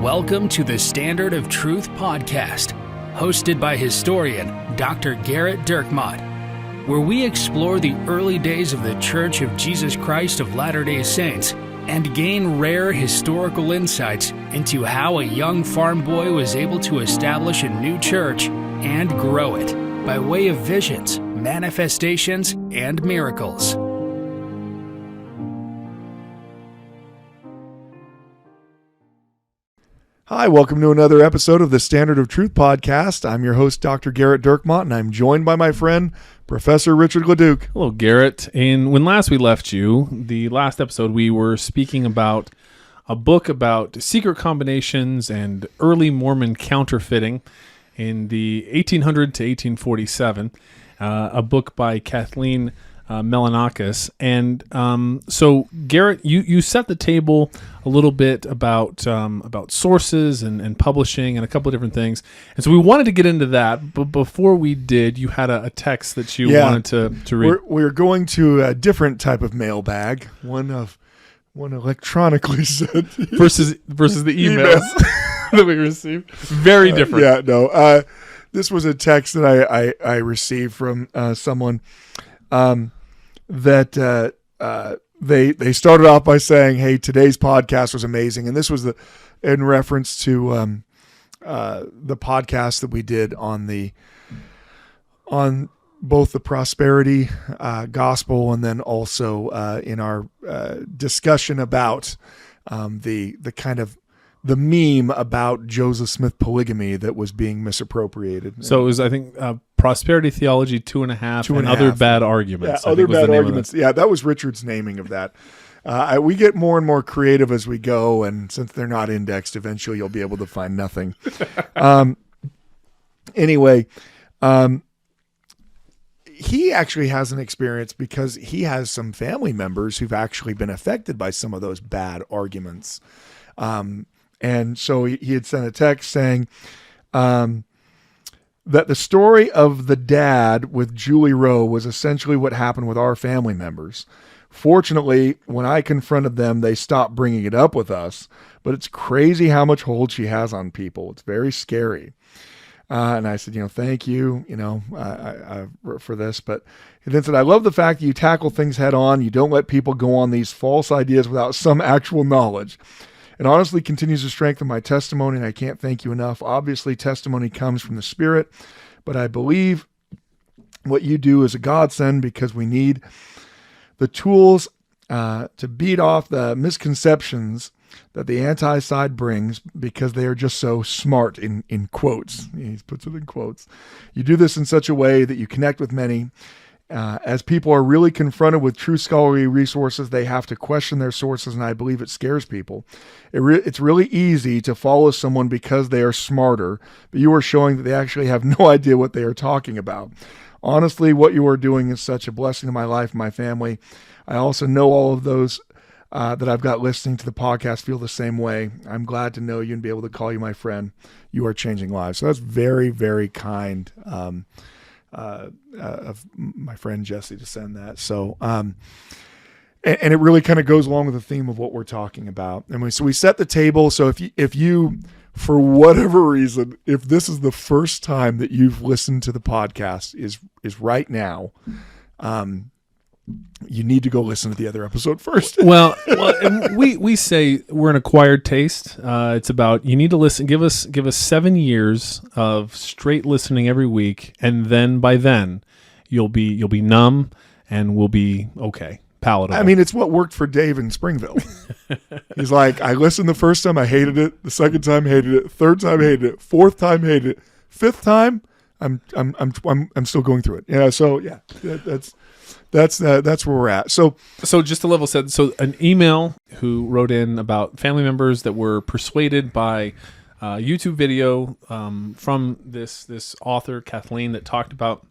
Welcome to the Standard of Truth podcast, hosted by historian Dr. Garrett Dirkmott, where we explore the early days of the Church of Jesus Christ of Latter-day Saints and gain rare historical insights into how a young farm boy was able to establish a new church and grow it by way of visions, manifestations, and miracles. Hi, welcome to another episode of the Standard of Truth podcast. I'm your host, Dr. Garrett Dirkmott, and I'm joined by my friend, Professor Richard Leduc. Hello, Garrett. And when last we left you, the last episode, we were speaking about a book about secret combinations and early Mormon counterfeiting in the 1800 to 1847, a book by Kathleen Melanakis. And so, Garrett, you set the table a little bit about sources and publishing and a couple of different things. And so we wanted to get into that, but before we did, you had a text that you wanted to read. We're going to a different type of mailbag, one electronically sent versus the emails that we received. Very different. This was a text that I received from someone that they started off by saying, "Hey, today's podcast was amazing," and this was in reference to the podcast that we did on both the prosperity gospel and then also in our discussion about the kind of the meme about Joseph Smith polygamy that was being misappropriated. So it was, I think, Prosperity Theology 2.5 and Other Bad Arguments. Yeah, Other Bad Arguments. Yeah, that was Richard's naming of that. We get more and more creative as we go, and since they're not indexed, eventually you'll be able to find nothing. Anyway, he actually has an experience because he has some family members who've actually been affected by some of those bad arguments. And so he had sent a text saying that the story of the dad with Julie Rowe was essentially what happened with our family members. Fortunately, when I confronted them, they stopped bringing it up with us, but it's crazy how much hold she has on people. It's very scary. And I said, thank you, for this. But he then said, I love the fact that you tackle things head on. You don't let people go on these false ideas without some actual knowledge. It honestly continues to strengthen my testimony, and I can't thank you enough. Obviously, testimony comes from the Spirit, but I believe what you do is a godsend because we need the tools to beat off the misconceptions that the anti-side brings because they are just so smart, in quotes. He puts it in quotes. You do this in such a way that you connect with many. As people are really confronted with true scholarly resources, they have to question their sources, and I believe it scares people. It's really easy to follow someone because they are smarter, but you are showing that they actually have no idea what they are talking about. Honestly, what you are doing is such a blessing to my life and my family. I also know all of those that I've got listening to the podcast feel the same way. I'm glad to know you and be able to call you my friend. You are changing lives. So that's very, very kind of my friend Jesse to send that. So, and it really kind of goes along with the theme of what we're talking about. And so we set the table. So if you, for whatever reason, if this is the first time that you've listened to the podcast is right now, you need to go listen to the other episode first. well, and we say we're an acquired taste. It's about, you need to listen. Give us 7 years of straight listening every week, and then by then you'll be numb and we'll be okay, palatable. I mean, it's what worked for Dave in Springville. He's like, I listened the first time, I hated it. The second time, hated it. Third time, hated it. Fourth time, hated it. Fifth time, I'm still going through it. Yeah. So yeah, that's where we're at. So just to level set, so an email who wrote in about family members that were persuaded by a YouTube video from this author, Kathleen, that talked about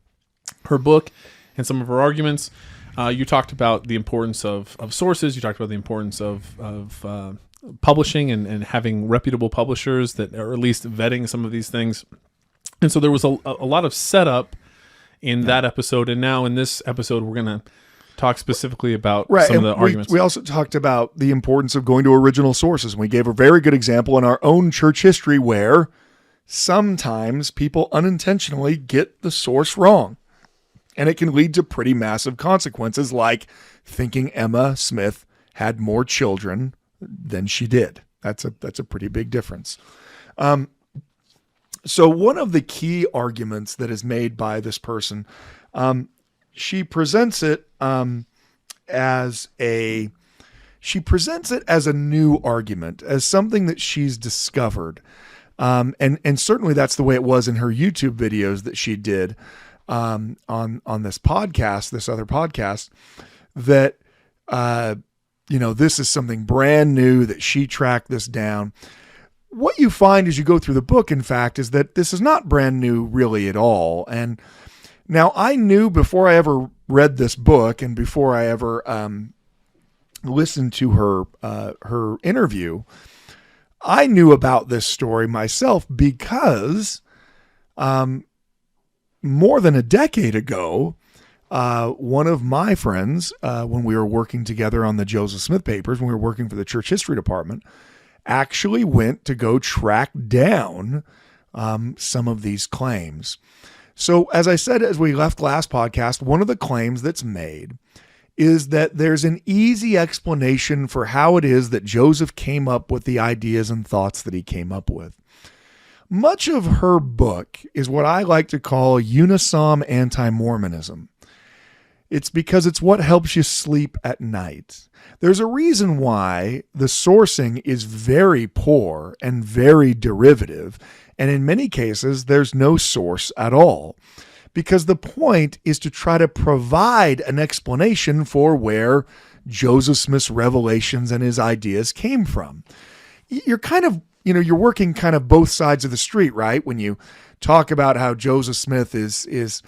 her book and some of her arguments. You talked about the importance of sources. You talked about the importance of publishing and having reputable publishers that are at least vetting some of these things. And so there was a lot of setup in that episode. And now in this episode, we're going to talk specifically about Right. some of And the arguments. we also talked about the importance of going to original sources. And we gave a very good example in our own church history where sometimes people unintentionally get the source wrong. And it can lead to pretty massive consequences, like thinking Emma Smith had more children than she did. That's a pretty big difference. So one of the key arguments that is made by this person, she presents it as a new argument, as something that she's discovered. And certainly that's the way it was in her YouTube videos that she did on this podcast, this other podcast, that this is something brand new, that she tracked this down. What you find as you go through the book, in fact, is that this is not brand new really at all. And now I knew before I ever read this book and before I ever listened to her interview, I knew about this story myself because more than a decade ago, one of my friends, when we were working together on the Joseph Smith papers, when we were working for the church history department, actually went to go track down some of these claims. So as I said, as we left last podcast, one of the claims that's made is that there's an easy explanation for how it is that Joseph came up with the ideas and thoughts that he came up with. Much of her book is what I like to call unisom anti-Mormonism. It's because it's what helps you sleep at night. There's a reason why the sourcing is very poor and very derivative, and in many cases, there's no source at all. Because the point is to try to provide an explanation for where Joseph Smith's revelations and his ideas came from. You're kind of, you're working kind of both sides of the street, right? When you talk about how Joseph Smith is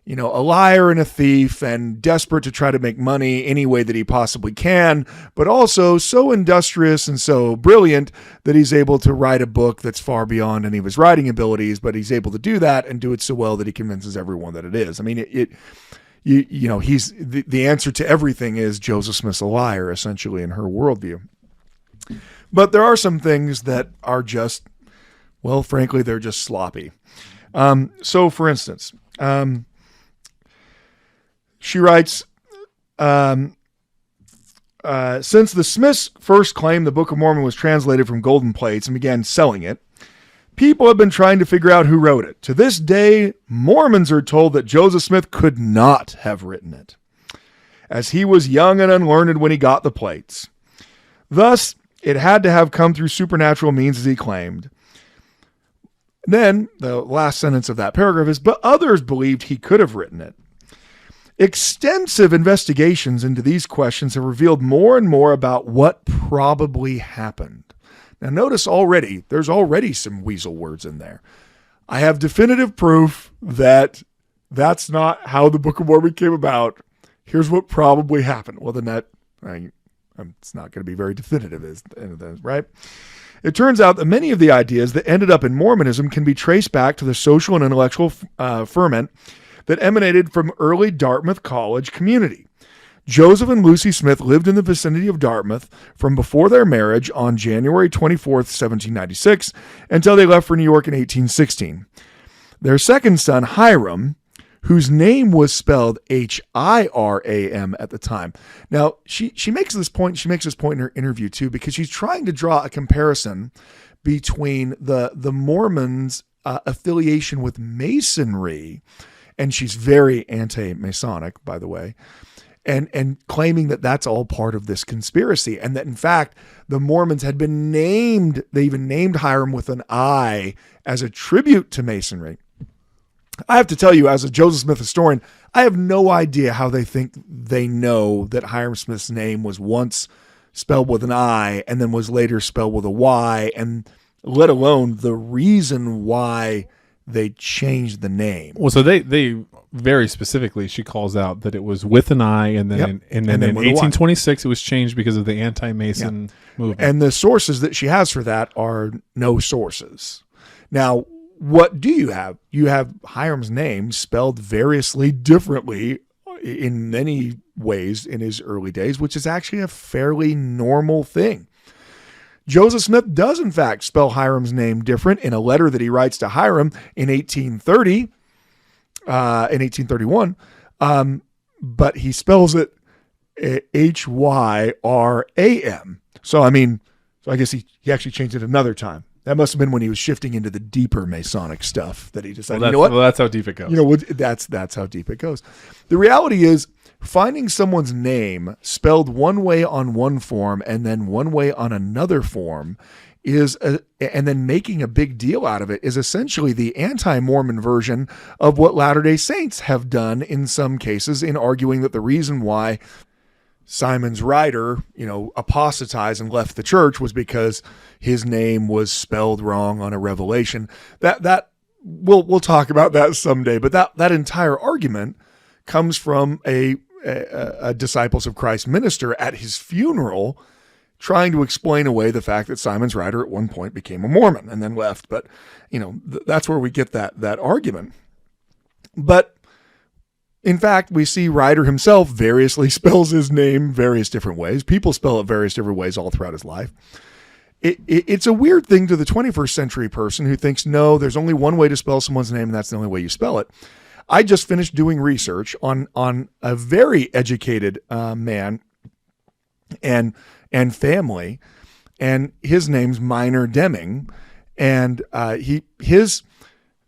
a liar and a thief and desperate to try to make money any way that he possibly can, but also so industrious and so brilliant that he's able to write a book that's far beyond any of his writing abilities, but he's able to do that and do it so well that he convinces everyone that it is. I mean, he's the answer to everything is Joseph Smith's a liar, essentially, in her worldview. But there are some things that are just, well, frankly, they're just sloppy. So for instance, she writes, since the Smiths first claimed the Book of Mormon was translated from golden plates and began selling it, people have been trying to figure out who wrote it. To this day, Mormons are told that Joseph Smith could not have written it, as he was young and unlearned when he got the plates. Thus, it had to have come through supernatural means, as he claimed. Then, the last sentence of that paragraph is, but others believed he could have written it. Extensive investigations into these questions have revealed more and more about what probably happened. Now notice already, there's already some weasel words in there. I have definitive proof that that's not how the Book of Mormon came about. Here's what probably happened. Well, then it's not going to be very definitive, right? It turns out that many of the ideas that ended up in Mormonism can be traced back to the social and intellectual ferment that emanated from early Dartmouth College community. Joseph and Lucy Smith lived in the vicinity of Dartmouth from before their marriage on January 24th, 1796, until they left for New York in 1816. Their second son, Hiram, whose name was spelled Hiram at the time. Now, she makes this point in her interview too, because she's trying to draw a comparison between the Mormons' affiliation with Masonry, and she's very anti-Masonic, by the way, and claiming that that's all part of this conspiracy, and that in fact the Mormons had been named, they even named Hiram with an I as a tribute to Masonry. I have to tell you, as a Joseph Smith historian, I have no idea how they think they know that Hiram Smith's name was once spelled with an I and then was later spelled with a Y, and let alone the reason why they changed the name. Well, so they very specifically, she calls out that it was with an I, and then in 1826 it was changed because of the anti-Mason movement. And the sources that she has for that are no sources. Now, what do you have? You have Hiram's name spelled variously differently in many ways in his early days, which is actually a fairly normal thing. Joseph Smith does, in fact, spell Hiram's name different in a letter that he writes to Hiram in 1831, but he spells it Hyram. So, I guess he actually changed it another time. That must have been when he was shifting into the deeper Masonic stuff that he decided, that's how deep it goes. That's how deep it goes. The reality is, finding someone's name spelled one way on one form and then one way on another form and then making a big deal out of it is essentially the anti-Mormon version of what Latter-day Saints have done in some cases in arguing that the reason why Simon's Ryder, apostatized and left the church was because his name was spelled wrong on a revelation. That we'll talk about that someday, but that entire argument comes from a Disciples of Christ minister at his funeral trying to explain away the fact that Simon's Ryder at one point became a Mormon and then left. But, that's where we get that argument. But in fact, we see Ryder himself variously spells his name various different ways. People spell it various different ways all throughout his life. It's a weird thing to the 21st century person who thinks, no, there's only one way to spell someone's name and that's the only way you spell it. I just finished doing research on a very educated man and family, and his name's Minor Deming, and his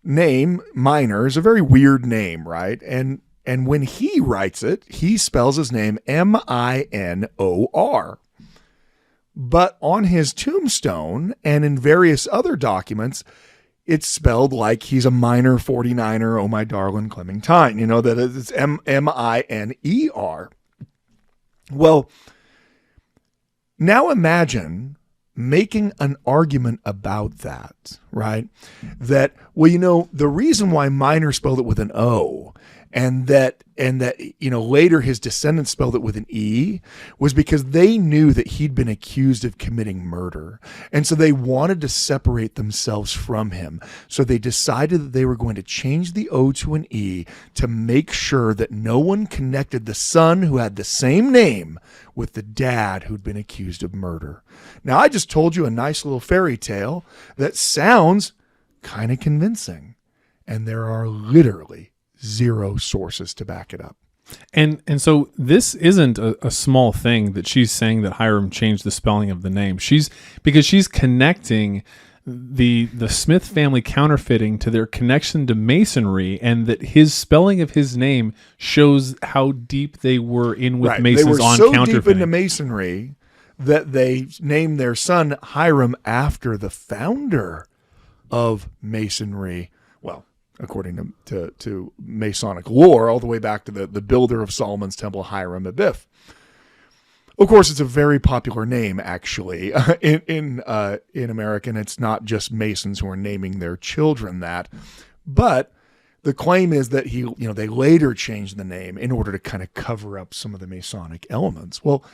name Minor is a very weird name, right? And when he writes it, he spells his name Minor. But on his tombstone and in various other documents, it's spelled like he's a minor 49er, oh my darling Clementine, that it's Miner. Well, now imagine making an argument about that, right? That, the reason why Minor spelled it with an O and that later his descendants spelled it with an E was because they knew that he'd been accused of committing murder. And so they wanted to separate themselves from him. So they decided that they were going to change the O to an E to make sure that no one connected the son who had the same name with the dad who'd been accused of murder. Now, I just told you a nice little fairy tale that sounds kind of convincing. And there are literally zero sources to back it up. And so this isn't a small thing that she's saying that Hiram changed the spelling of the name. Because she's connecting the Smith family counterfeiting to their connection to Masonry, and that his spelling of his name shows how deep they were in with Masons on counterfeiting. They were so deep into Masonry that they named their son Hiram after the founder of Masonry. Well, according to Masonic lore, all the way back to the builder of Solomon's Temple, Hiram Abiff. Of course, it's a very popular name, actually, in America, and it's not just Masons who are naming their children that. But the claim is that they later changed the name in order to kind of cover up some of the Masonic elements. Well,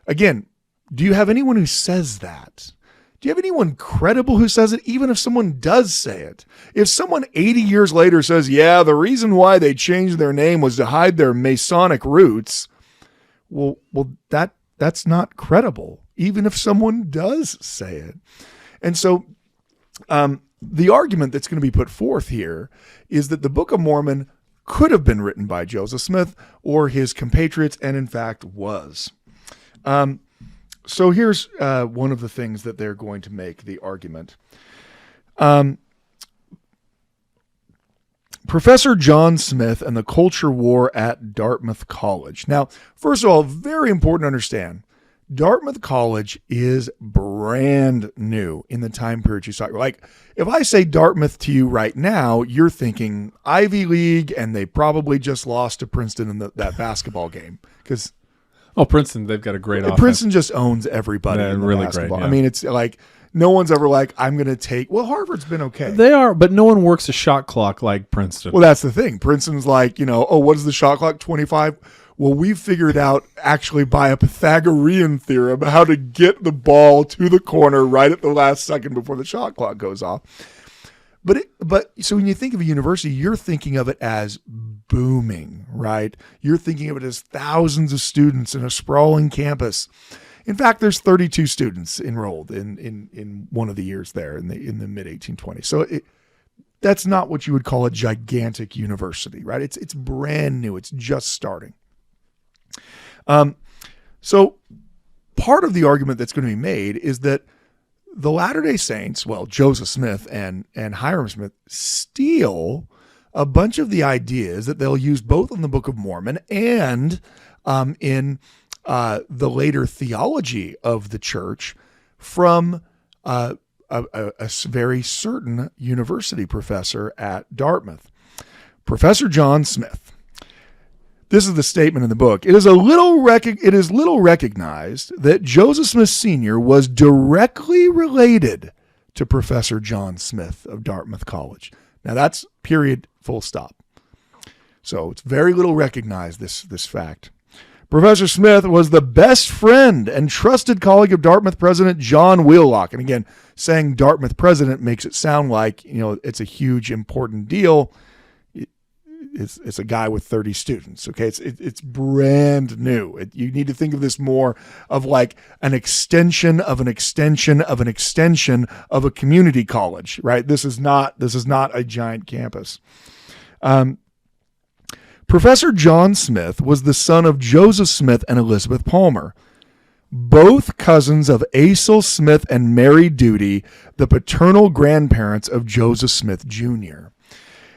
again, do you have anyone who says that? Do you have anyone credible who says it, even if someone does say it? If someone 80 years later says, yeah, the reason why they changed their name was to hide their Masonic roots, well, that's not credible, even if someone does say it. And so the argument that's going to be put forth here is that the Book of Mormon could have been written by Joseph Smith or his compatriots, and in fact was. So here's one of the things that they're going to make the argument. Professor John Smith and the Culture War at Dartmouth College. Now, first of all, very important to understand, Dartmouth College is brand new in the time period you saw. Like, if I say Dartmouth to you right now, you're thinking Ivy League, and they probably just lost to Princeton in that basketball game. Because Princeton, they've got a great offense. Princeton just owns everybody in the really basketball. Great, yeah. I mean, it's like no one's ever like, I'm going to take. Well, Harvard's been okay. They are, but no one works a shot clock like Princeton. Well, that's the thing. Princeton's like, what is the shot clock? 25. Well, we figured out actually by a Pythagorean theorem how to get the ball to the corner right at the last second before the shot clock goes off. But so when you think of a university, you're thinking of it as booming, right? You're thinking of it as thousands of students in a sprawling campus. In fact, there's 32 students enrolled in one of the years there in the mid 1820s. So that's not what you would call a gigantic university, right? It's brand new. It's just starting. So part of the argument that's going to be made is that the Latter-day Saints, well, Joseph Smith and Hyrum Smith, steal a bunch of the ideas that they'll use both in the Book of Mormon and in the later theology of the church from a very certain university professor at Dartmouth, Professor John Smith. This is the statement in the book. It is little recognized that Joseph Smith Sr. was directly related to Professor John Smith of Dartmouth College. Now that's period, full stop. So it's very little recognized, this fact. Professor Smith was the best friend and trusted colleague of Dartmouth President John Wheelock. And again, saying Dartmouth President makes it sound like, it's a huge, important deal. It's a guy with 30 students. Okay. It's brand new. You need to think of this more of like an extension of an extension of an extension of a community college, right? This is not a giant campus. Professor John Smith was the son of Joseph Smith and Elizabeth Palmer, both cousins of Asel Smith and Mary Duty, the paternal grandparents of Joseph Smith Jr.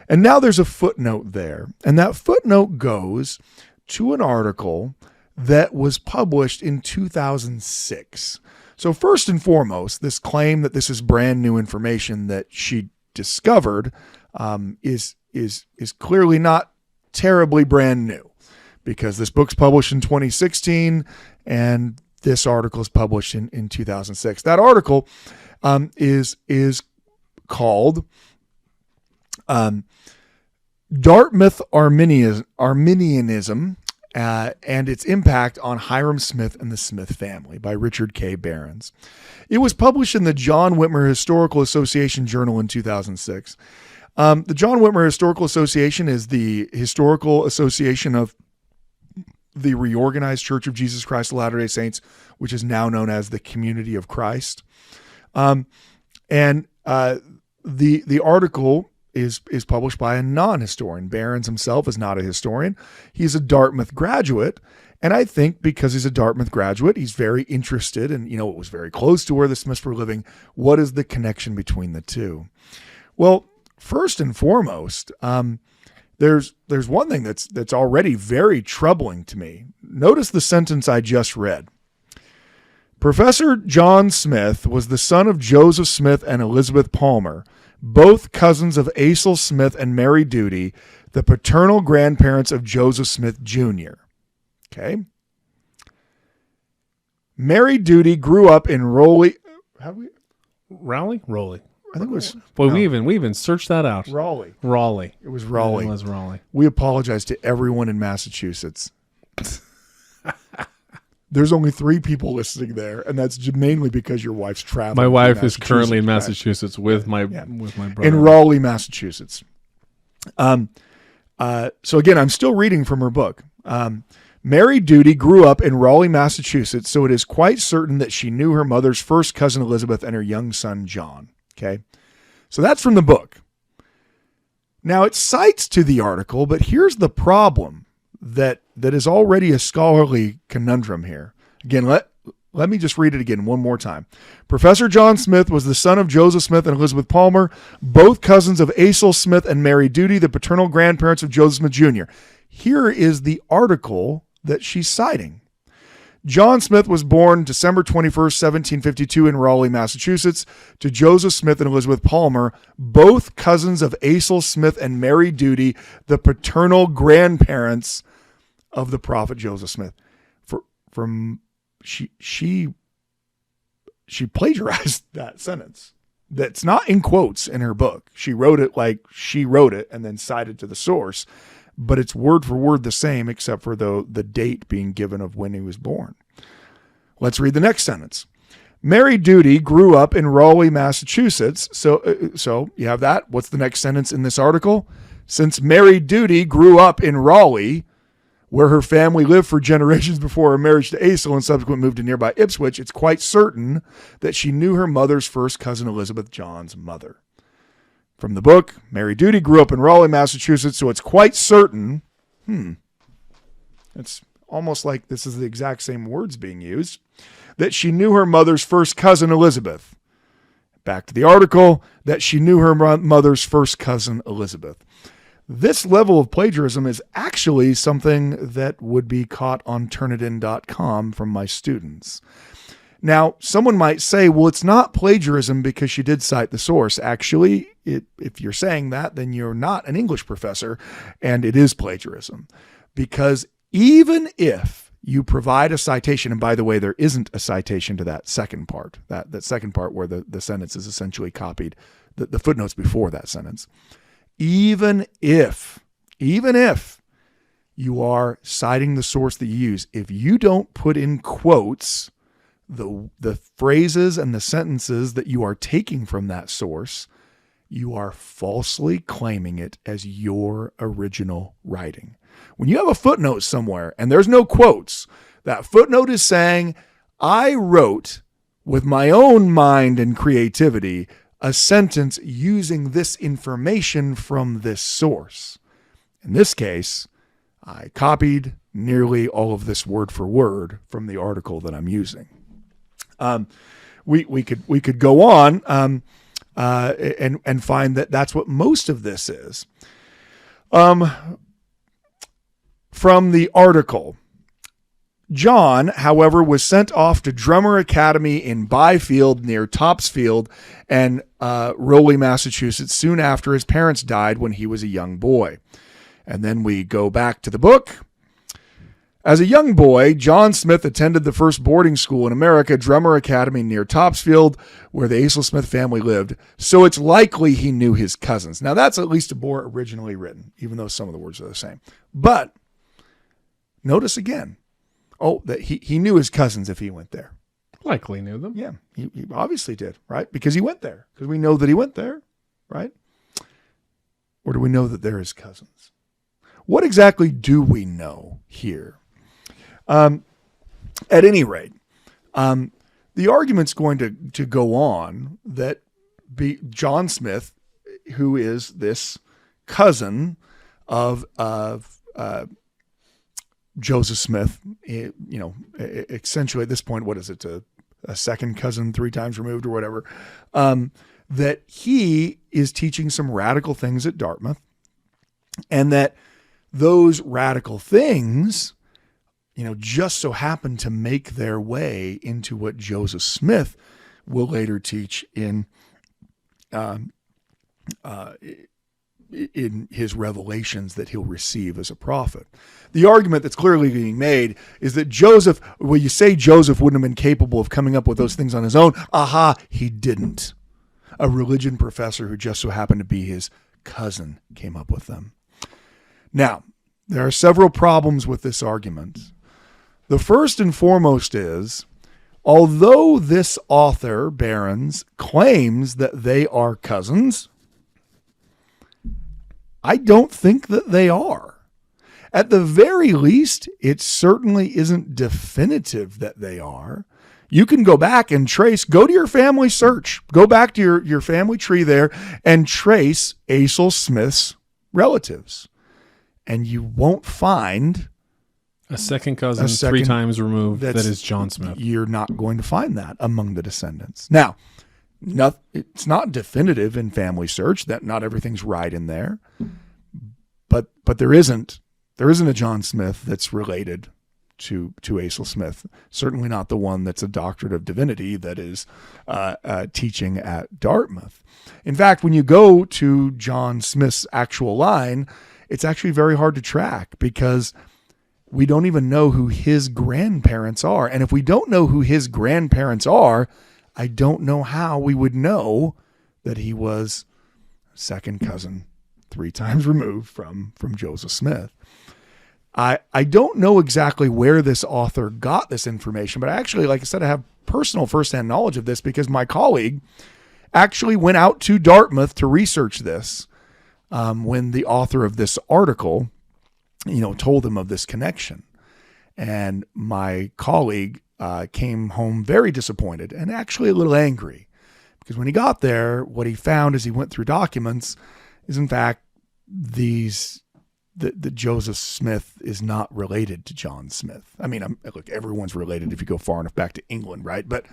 And now there's a footnote there. And that footnote goes to an article that was published in 2006. So first and foremost, this claim that this is brand new information that she discovered is clearly not terribly brand new, because this book's published in 2016 and this article is published in 2006. That article is called Dartmouth Arminianism and its impact on Hyrum Smith and the Smith family by Richard K. Behrens. It was published in the John Whitmer Historical Association Journal in 2006. The John Whitmer Historical Association is the historical association of the Reorganized Church of Jesus Christ of Latter-day Saints, which is now known as the Community of Christ. The article is published by a non-historian. Behrens himself is not a historian. He's a Dartmouth graduate. And I think because he's a Dartmouth graduate, he's very interested and, it was very close to where the Smiths were living. What is the connection between the two? Well, first and foremost, there's one thing that's already very troubling to me. Notice the sentence I just read. Professor John Smith was the son of Joseph Smith and Elizabeth Palmer, both cousins of Asel Smith and Mary Duty, the paternal grandparents of Joseph Smith Jr. Okay. Mary Duty grew up in Rowley. Rowley? I think it was. Boy, no. we even searched that out. Raleigh. It was Raleigh. It was Raleigh. We apologize to everyone in Massachusetts. There's only 3 people listening there, and that's mainly because your wife's traveling. My wife is currently in Massachusetts with my brother. In Raleigh, Massachusetts. So again, I'm still reading from her book. Mary Duty grew up in Raleigh, Massachusetts, so it is quite certain that she knew her mother's first cousin Elizabeth and her young son John. Okay, so that's from the book. Now it cites to the article, but here's the problem that is already a scholarly conundrum here. Again, let me just read it again one more time. Professor John Smith was the son of Joseph Smith and Elizabeth Palmer, both cousins of Asel Smith and Mary Duty, the paternal grandparents of Joseph Smith Jr. Here is the article that she's citing. John Smith was born December 21st, 1752 in Raleigh, Massachusetts, to Joseph Smith and Elizabeth Palmer, both cousins of Asel Smith and Mary Duty, the paternal grandparents of the prophet Joseph Smith. She plagiarized that sentence. That's not in quotes in her book. She wrote it like she wrote it and then cited to the source, but it's word for word the same except for the date being given of when he was born. Let's read the next sentence. Mary Duty grew up in Raleigh, Massachusetts. So you have that. What's the next sentence in this article? Since Mary Duty grew up in Raleigh, where her family lived for generations before her marriage to Asel and subsequent move to nearby Ipswich, it's quite certain that she knew her mother's first cousin, Elizabeth, John's mother. From the book, Mary Duty grew up in Raleigh, Massachusetts, so it's quite certain. It's almost like this is the exact same words being used. That she knew her mother's first cousin, Elizabeth. Back to the article, that she knew her mother's first cousin, Elizabeth. This level of plagiarism is actually something that would be caught on Turnitin.com from my students. Now, someone might say, well, it's not plagiarism because she did cite the source. Actually, if you're saying that, then you're not an English professor, and it is plagiarism. Because even if you provide a citation, and by the way, there isn't a citation to that second part, that second part where the sentence is essentially copied, the footnotes before that sentence. Even if you are citing the source that you use, if you don't put in quotes the phrases and the sentences that you are taking from that source, you are falsely claiming it as your original writing. When you have a footnote somewhere and there's no quotes, that footnote is saying, I wrote with my own mind and creativity a sentence using this information from this source. In this case, I copied nearly all of this word for word from the article that I'm using. We could go on and find that that's what most of this is. From the article, John, however, was sent off to Drummer Academy in Byfield near Topsfield and Raleigh, Massachusetts, soon after his parents died when he was a young boy. And then we go back to the book. As a young boy, John Smith attended the first boarding school in America, Drummer Academy near Topsfield, where the Asel Smith family lived. So it's likely he knew his cousins. Now that's at least more originally written, even though some of the words are the same. But notice again, that he knew his cousins if he went there. Likely knew them. Yeah, he obviously did, right? Because he went there. Because we know that he went there, right? Or do we know that they're his cousins? What exactly do we know here? At any rate, the argument's going to go on that John Smith, who is this cousin of Joseph Smith, essentially at this point, what is it, a second cousin 3 times removed or whatever, that he is teaching some radical things at Dartmouth, and that those radical things, just so happen to make their way into what Joseph Smith will later teach in his revelations that he'll receive as a prophet. The argument that's clearly being made is that Joseph, you say Joseph wouldn't have been capable of coming up with those things on his own. Aha, he didn't. A religion professor who just so happened to be his cousin came up with them. Now, there are several problems with this argument. The first and foremost is, although this author, Barron's, claims that they are cousins, I don't think that they are. At the very least, it certainly isn't definitive that they are. You can go back and go to your family search, go back to your family tree there and trace Asel Smith's relatives. And you won't find a second cousin 3 times removed that is John Smith. You're not going to find that among the descendants. Now, it's not definitive in family search that not everything's right in there, but there isn't a John Smith that's related to Asel Smith. Certainly not the one that's a doctorate of divinity that is teaching at Dartmouth. In fact, when you go to John Smith's actual line, it's actually very hard to track because we don't even know who his grandparents are. And if we don't know who his grandparents are, I don't know how we would know that he was second cousin 3 times removed from Joseph Smith. I don't know exactly where this author got this information, but actually, like I said, I have personal firsthand knowledge of this because my colleague actually went out to Dartmouth to research this when the author of this article, told him of this connection. And my colleague came home very disappointed and actually a little angry because when he got there, what he found as he went through documents is in fact that Joseph Smith is not related to John Smith. I mean, look, everyone's related if you go far enough back to England, right? But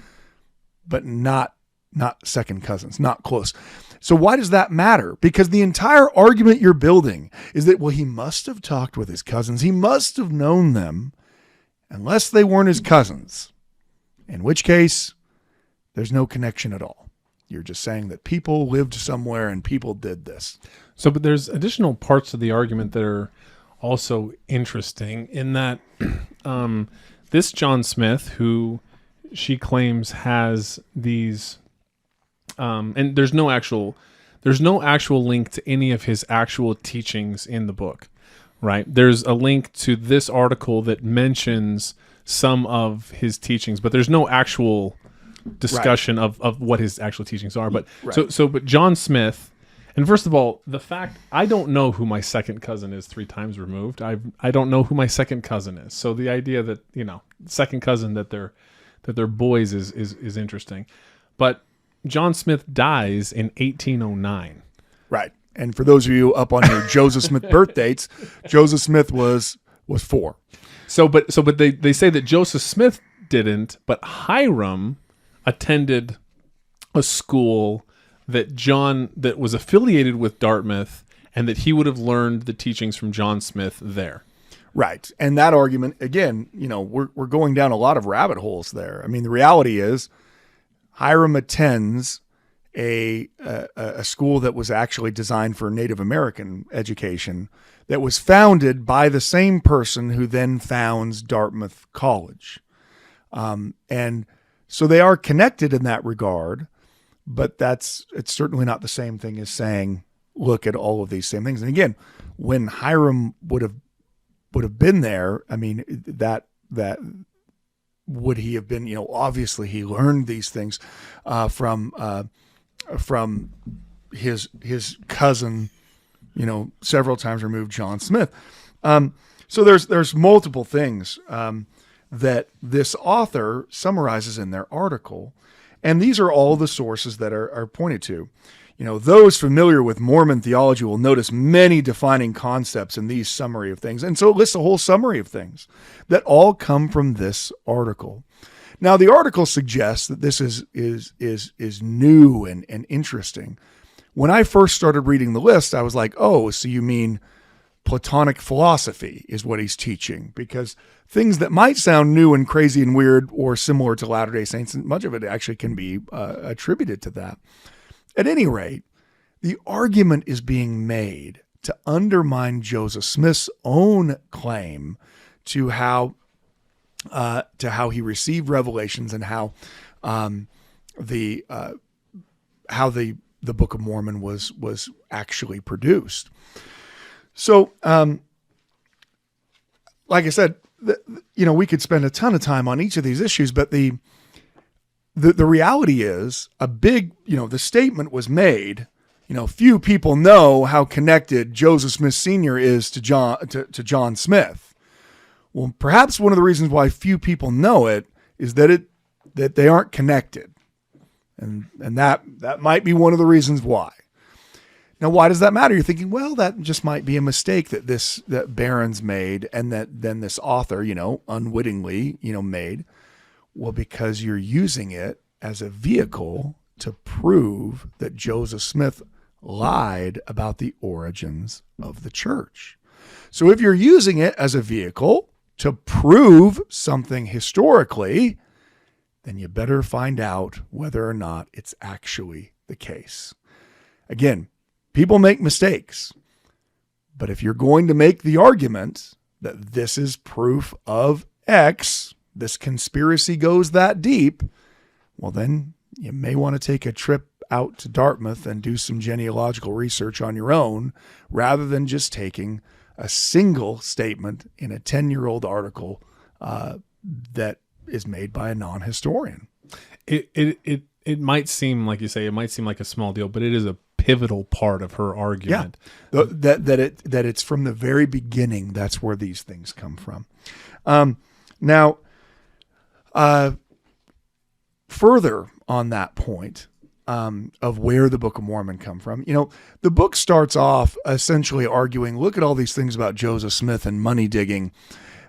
not second cousins, not close. So why does that matter? Because the entire argument you're building is that, well, he must have talked with his cousins. He must have known them unless they weren't his cousins, in which case there's no connection at all. You're just saying that people lived somewhere and people did this. So, but there's additional parts of the argument that are also interesting in that this John Smith, who she claims has these, and there's no actual link to any of his actual teachings in the book, right? There's a link to this article that mentions some of his teachings, but there's no actual discussion of what his actual teachings are. But but John Smith, and first of all, the fact I don't know who my second cousin is 3 times removed. I don't know who my second cousin is. So the idea that, second cousin that they're boys is interesting. But John Smith dies in 1809. Right. And for those of you up on your Joseph Smith birth dates, Joseph Smith was 4. But they say that Joseph Smith didn't, but Hiram attended a school that was affiliated with Dartmouth, and that he would have learned the teachings from John Smith there. Right. And that argument, again, we're going down a lot of rabbit holes there. I mean, the reality is Hiram attends a school that was actually designed for Native American education that was founded by the same person who then founds Dartmouth College. And so they are connected in that regard, but it's certainly not the same thing as saying, look at all of these same things. And again, when Hiram would have been there, I mean, that would he have been, obviously he learned these things from his cousin, several times removed, John Smith. So there's multiple things that this author summarizes in their article. And these are all the sources that are pointed to. Those familiar with Mormon theology will notice many defining concepts in these summary of things. And so it lists a whole summary of things that all come from this article. Now, the article suggests that this is new and interesting. When I first started reading the list, I was like, oh, so you mean Platonic philosophy is what he's teaching, because things that might sound new and crazy and weird or similar to Latter-day Saints, much of it actually can be attributed to that. At any rate, the argument is being made to undermine Joseph Smith's own claim to how he received revelations and how the Book of Mormon was actually produced. So, like I said, we could spend a ton of time on each of these issues, but the reality is the statement was made, few people know how connected Joseph Smith Sr. is to John Smith. Well, perhaps one of the reasons why few people know it is that they aren't connected. And that might be one of the reasons why. Now, why does that matter? You're thinking, well, that just might be a mistake that Barron's made, and that then this author, unwittingly, made. Well, because you're using it as a vehicle to prove that Joseph Smith lied about the origins of the church. So if you're using it as a vehicle to prove something historically, then you better find out whether or not it's actually the case. Again, people make mistakes, but if you're going to make the argument that this is proof of X, this conspiracy goes that deep, well, then you may want to take a trip out to Dartmouth and do some genealogical research on your own, rather than just taking a single statement in a 10-year-old article that is made by a non-historian. It might seem, like you say, it might seem like a small deal, but it is a pivotal part of her argument. Yeah, that it's from the very beginning. That's where these things come from. Now, further on that point of where the Book of Mormon come from, the book starts off essentially arguing, look at all these things about Joseph Smith and money digging,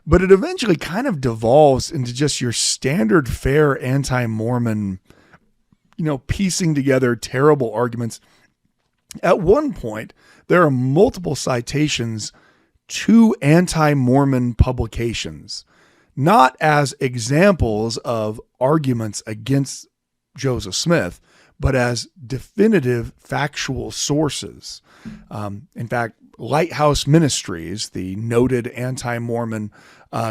but it eventually kind of devolves into just your standard fare anti-Mormon, piecing together terrible arguments. At one point, there are multiple citations to anti-Mormon publications, not as examples of arguments against Joseph Smith, but as definitive factual sources. In fact, Lighthouse Ministries, the noted anti-Mormon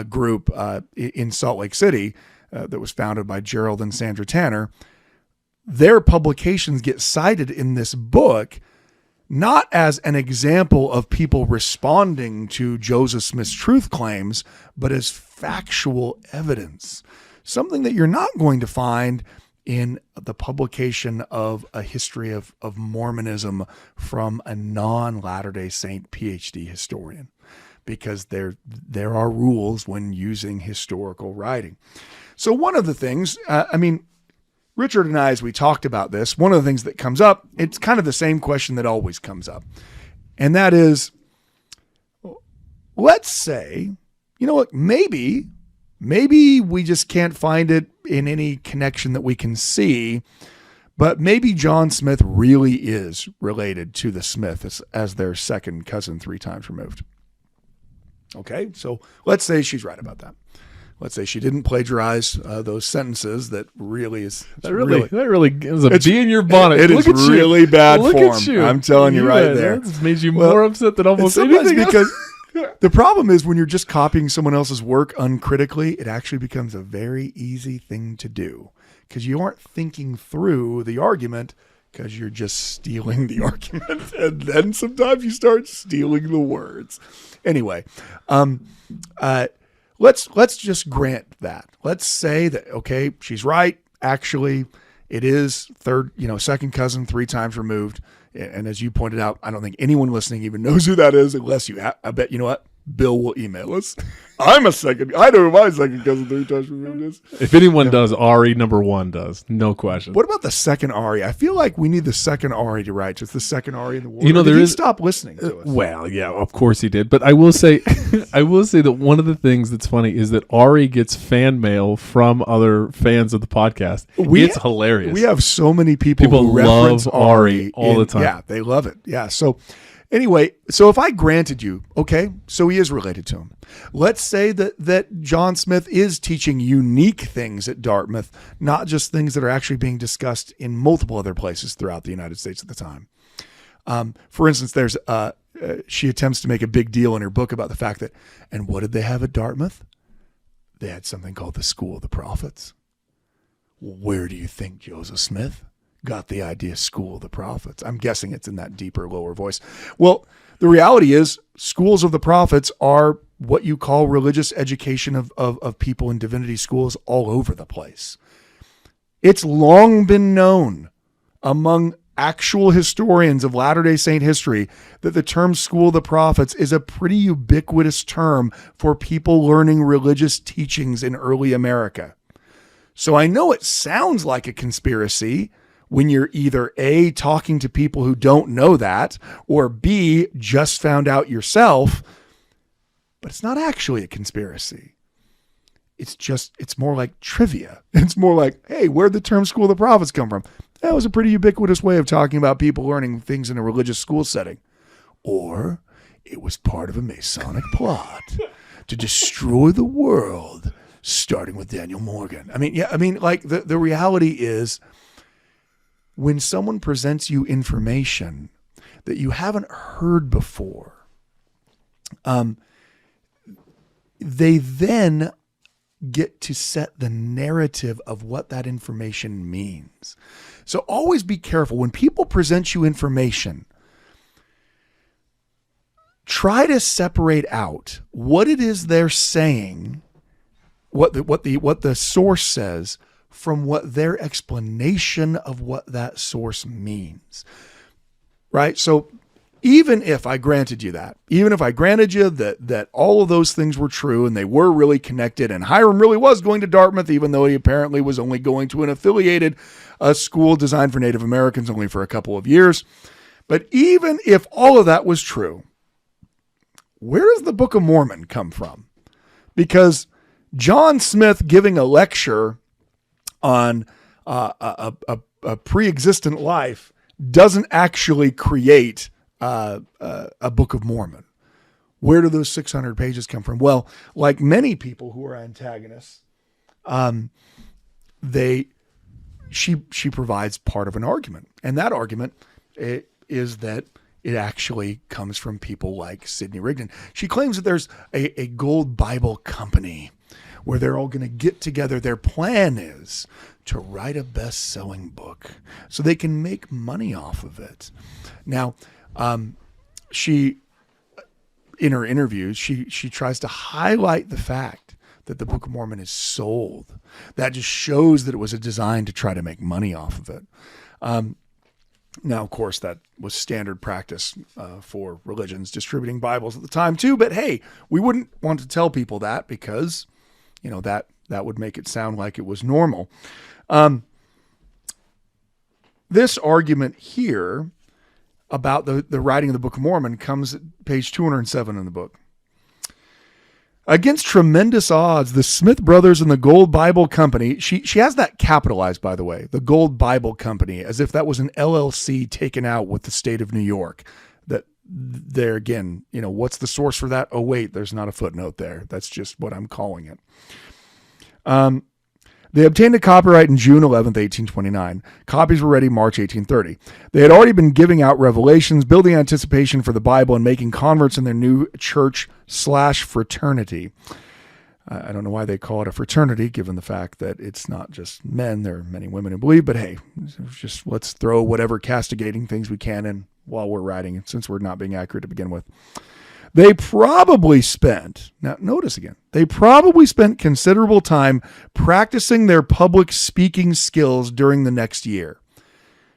group in Salt Lake City that was founded by Gerald and Sandra Tanner, their publications get cited in this book not as an example of people responding to Joseph Smith's truth claims, but as factual evidence, something that you're not going to find in the publication of a history of Mormonism from a non-Latter-day Saint PhD historian, because there are rules when using historical writing. So one of the things, Richard and I, as we talked about this, one of the things that comes up, it's kind of the same question that always comes up. And that is, let's say, maybe we just can't find it in any connection that we can see, but maybe John Smith really is related to the Smiths as their second cousin 3 times removed. Okay, so let's say she's right about that. Let's say she didn't plagiarize those sentences. That really is that really is a bee in your bonnet. It is really bad Look form. At you. I'm telling you right there. That's made you more upset than almost anything else. Because the problem is when you're just copying someone else's work uncritically, it actually becomes a very easy thing to do because you aren't thinking through the argument because you're just stealing the argument, and then sometimes you start stealing the words. Anyway, Let's just grant that. Let's say that, okay, she's right. Actually, it is second cousin 3 times removed. And as you pointed out, I don't think anyone listening even knows who that is unless I bet, Bill will email us. I know who my second cousin 3 times removed is. If anyone does, Ari number 1 does. No question. What about the second Ari? I feel like we need the second Ari to write. Just the second Ari in the world. Did he stop listening to us? Well, yeah, of course he did. But I will say, that one of the things that's funny is that Ari gets fan mail from other fans of the podcast. It's hilarious. We have so many people who reference love Ari all the time. Yeah, they love it. Yeah. So anyway, so if I granted you, okay, so he is related to him. Let's say that John Smith is teaching unique things at Dartmouth, not just things that are actually being discussed in multiple other places throughout the United States at the time. For instance, she attempts to make a big deal in her book about the fact that, and what did they have at Dartmouth? They had something called the School of the Prophets. Where do you think Joseph Smith got the idea School of the Prophets? I'm guessing it's in that deeper, lower voice. Well, the reality is schools of the prophets are what you call religious education of people in divinity schools all over the place. It's long been known among actual historians of Latter-day Saint history that the term School of the Prophets is a pretty ubiquitous term for people learning religious teachings in early America. So I know it sounds like a conspiracy when you're either A, talking to people who don't know that, or B, just found out yourself, but it's not actually a conspiracy. It's more like trivia. It's more like, hey, where'd the term School of the Prophets come from? That was a pretty ubiquitous way of talking about people learning things in a religious school setting. Or it was part of a Masonic plot to destroy the world, starting with Daniel Morgan. The reality is, when someone presents you information that you haven't heard before, they then get to set the narrative of what that information means. So always be careful. When people present you information, try to separate out what it is they're saying, what the source says, from what their explanation of what that source means, right? So even if I granted you that, even if I granted you that all of those things were true and they were really connected, and Hiram really was going to Dartmouth, even though he apparently was only going to an affiliated school designed for Native Americans only for a couple of years. But even if all of that was true, where does the Book of Mormon come from? Because John Smith giving a lecture on a pre-existent life doesn't actually create a Book of Mormon. Where do those 600 pages come from? Well, like many people who are antagonists, she provides part of an argument, and that argument is that it actually comes from people like Sydney Rigdon. She claims that there's a gold Bible company where they're all going to get together. Their plan is to write a best-selling book so they can make money off of it. Now, she, in her interviews, she tries to highlight the fact that the Book of Mormon is sold. That just shows that it was a design to try to make money off of it. Now, of course, that was standard practice for religions distributing Bibles at the time too. But hey, we wouldn't want to tell people that because, that would make it sound like it was normal. This argument here about the writing of the Book of Mormon comes at page 207 in the book. Against tremendous odds, the Smith brothers and the Gold Bible Company, she has that capitalized, by the way, the Gold Bible Company, as if that was an LLC taken out with the state of New York. That there again, what's the source for that? Oh, wait, there's not a footnote there. That's just what I'm calling it. They obtained a copyright in June 11th, 1829. Copies were ready March 1830. They had already been giving out revelations, building anticipation for the Bible, and making converts in their new church/fraternity. I don't know why they call it a fraternity, given the fact that it's not just men. There are many women who believe, but hey, just let's throw whatever castigating things we can in while we're writing, since we're not being accurate to begin with. They probably spent, now notice again, they probably spent considerable time practicing their public speaking skills during the next year.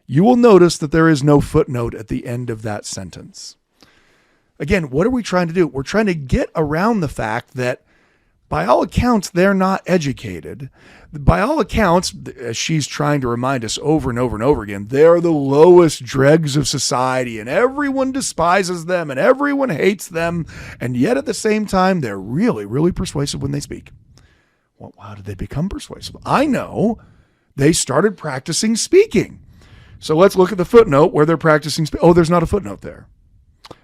You will notice that there is no footnote at the end of that sentence. Again, what are we trying to do? We're trying to get around the fact that by all accounts, they're not educated. By all accounts, as she's trying to remind us over and over and over again, they're the lowest dregs of society and everyone despises them and everyone hates them. And yet at the same time, they're really, really persuasive when they speak. Well, how did they become persuasive? I know they started practicing speaking. So let's look at the footnote where they're practicing. Oh, there's not a footnote there.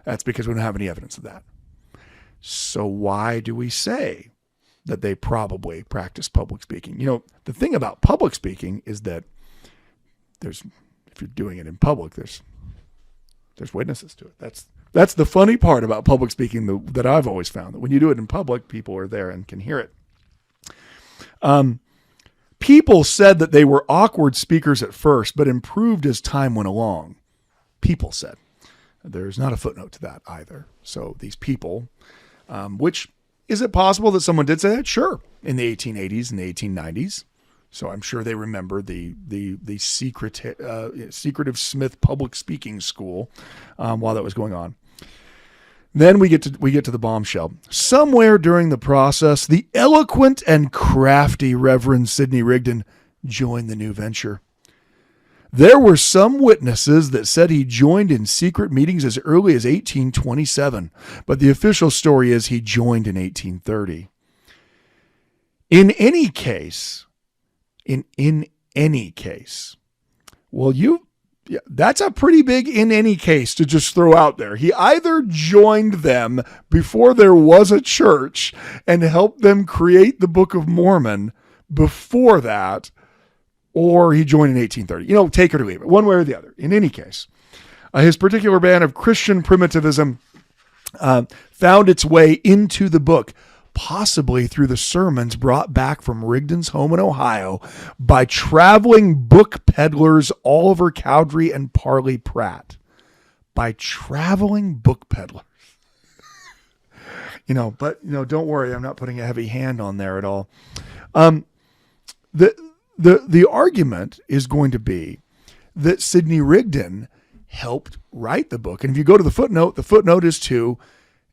That's because we don't have any evidence of that. So why do we say that they probably practice public speaking? The thing about public speaking is that if you're doing it in public, there's witnesses to it. That's the funny part about public speaking that I've always found, that when you do it in public, people are there and can hear it. People said that they were awkward speakers at first, but improved as time went along. People said. There's not a footnote to that either. So these people, which, is it possible that someone did say that? Sure. In the 1880s and the 1890s. So I'm sure they remember the secretive Smith public speaking school while that was going on. Then we get to the bombshell. Somewhere during the process, the eloquent and crafty Reverend Sydney Rigdon joined the new venture. There were some witnesses that said he joined in secret meetings as early as 1827, but the official story is he joined in 1830. In any case, well, that's a pretty big in any case to just throw out there. He either joined them before there was a church and helped them create the Book of Mormon before that, or he joined in 1830. Take it or leave it, one way or the other. In any case, his particular brand of Christian primitivism found its way into the book, possibly through the sermons brought back from Rigdon's home in Ohio by traveling book peddlers Oliver Cowdery and Parley Pratt. By traveling book peddlers. But don't worry, I'm not putting a heavy hand on there at all. the argument is going to be that Sydney Rigdon helped write the book. And if you go to the footnote is to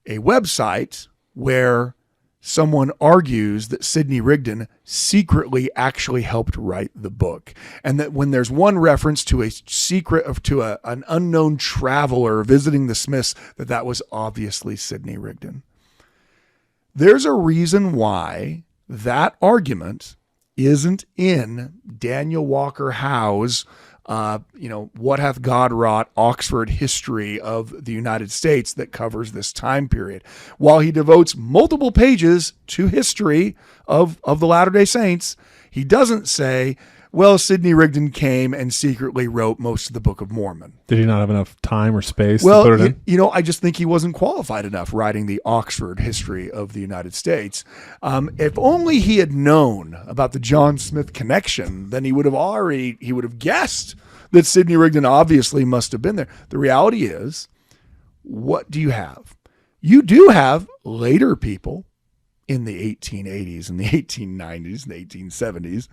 a website where someone argues that Sydney Rigdon secretly actually helped write the book. And that when there's one reference to an unknown traveler visiting the Smiths, that was obviously Sydney Rigdon. There's a reason why that argument isn't in Daniel Walker Howe's What Hath God Wrought? Oxford History of the United States that covers this time period. While he devotes multiple pages to history of the Latter-day Saints, he doesn't say, well, Sydney Rigdon came and secretly wrote most of the Book of Mormon. Did he not have enough time or space to put it in? I just think he wasn't qualified enough writing the Oxford History of the United States. If only he had known about the John Smith connection, then he would have guessed that Sydney Rigdon obviously must have been there. The reality is, what do you have? You do have later people in the 1880s and the 1890s and the 1870s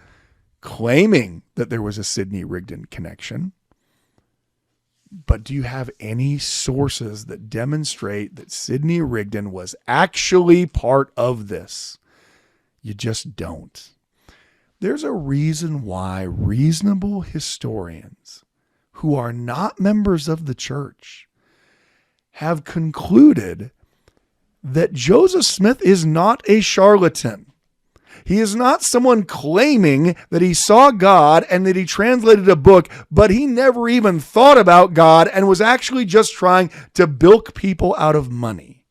claiming that there was a Sydney Rigdon connection. But do you have any sources that demonstrate that Sydney Rigdon was actually part of this? You just don't. There's a reason why reasonable historians who are not members of the church have concluded that Joseph Smith is not a charlatan. He is not someone claiming that he saw God and that he translated a book, but he never even thought about God and was actually just trying to bilk people out of money.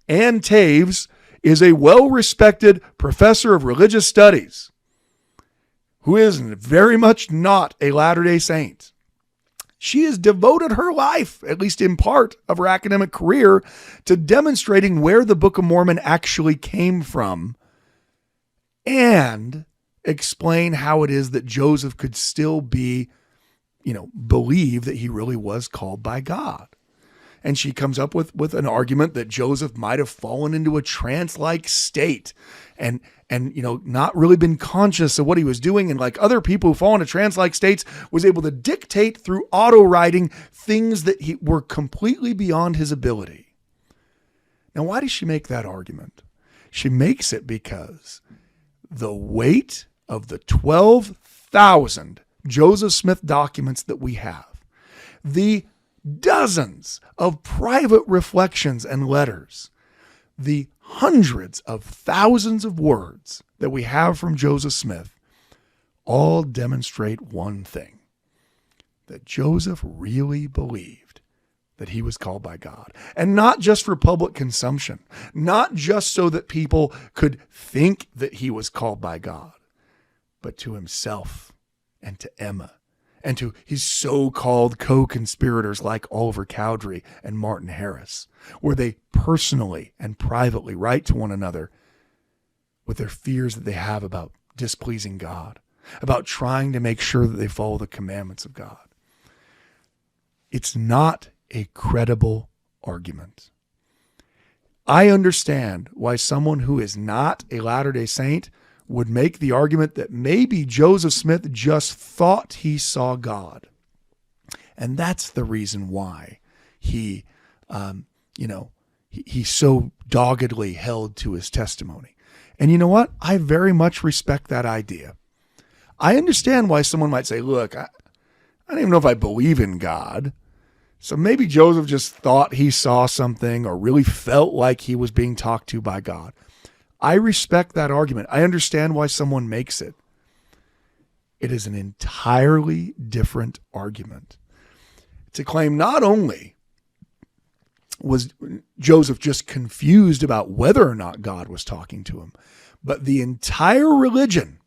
Ann Taves is a well-respected professor of religious studies who is very much not a Latter-day Saint. She has devoted her life, at least in part of her academic career, to demonstrating where the Book of Mormon actually came from and explain how it is that Joseph could still be, believe that he really was called by God. And she comes up with an argument that Joseph might have fallen into a trance-like state and not really been conscious of what he was doing. And like other people who fall into trance-like states, was able to dictate through auto-writing things that were completely beyond his ability. Now, why does she make that argument? She makes it because the weight of the 12,000 Joseph Smith documents that we have, the dozens of private reflections and letters, the hundreds of thousands of words that we have from Joseph Smith, all demonstrate one thing: that Joseph really believed that he was called by God. And not just for public consumption, not just so that people could think that he was called by God, but to himself and to Emma and to his so-called co-conspirators like Oliver Cowdery and Martin Harris, where they personally and privately write to one another with their fears that they have about displeasing God, about trying to make sure that they follow the commandments of God. It's not a credible argument. I understand why someone who is not a Latter-day Saint would make the argument that maybe Joseph Smith just thought he saw God. And that's the reason why he so doggedly held to his testimony. And you know what? I very much respect that idea. I understand why someone might say, look, I don't even know if I believe in God. So maybe Joseph just thought he saw something or really felt like he was being talked to by God. I respect that argument. I understand why someone makes it. It is an entirely different argument to claim not only was Joseph just confused about whether or not God was talking to him, but the entire religion,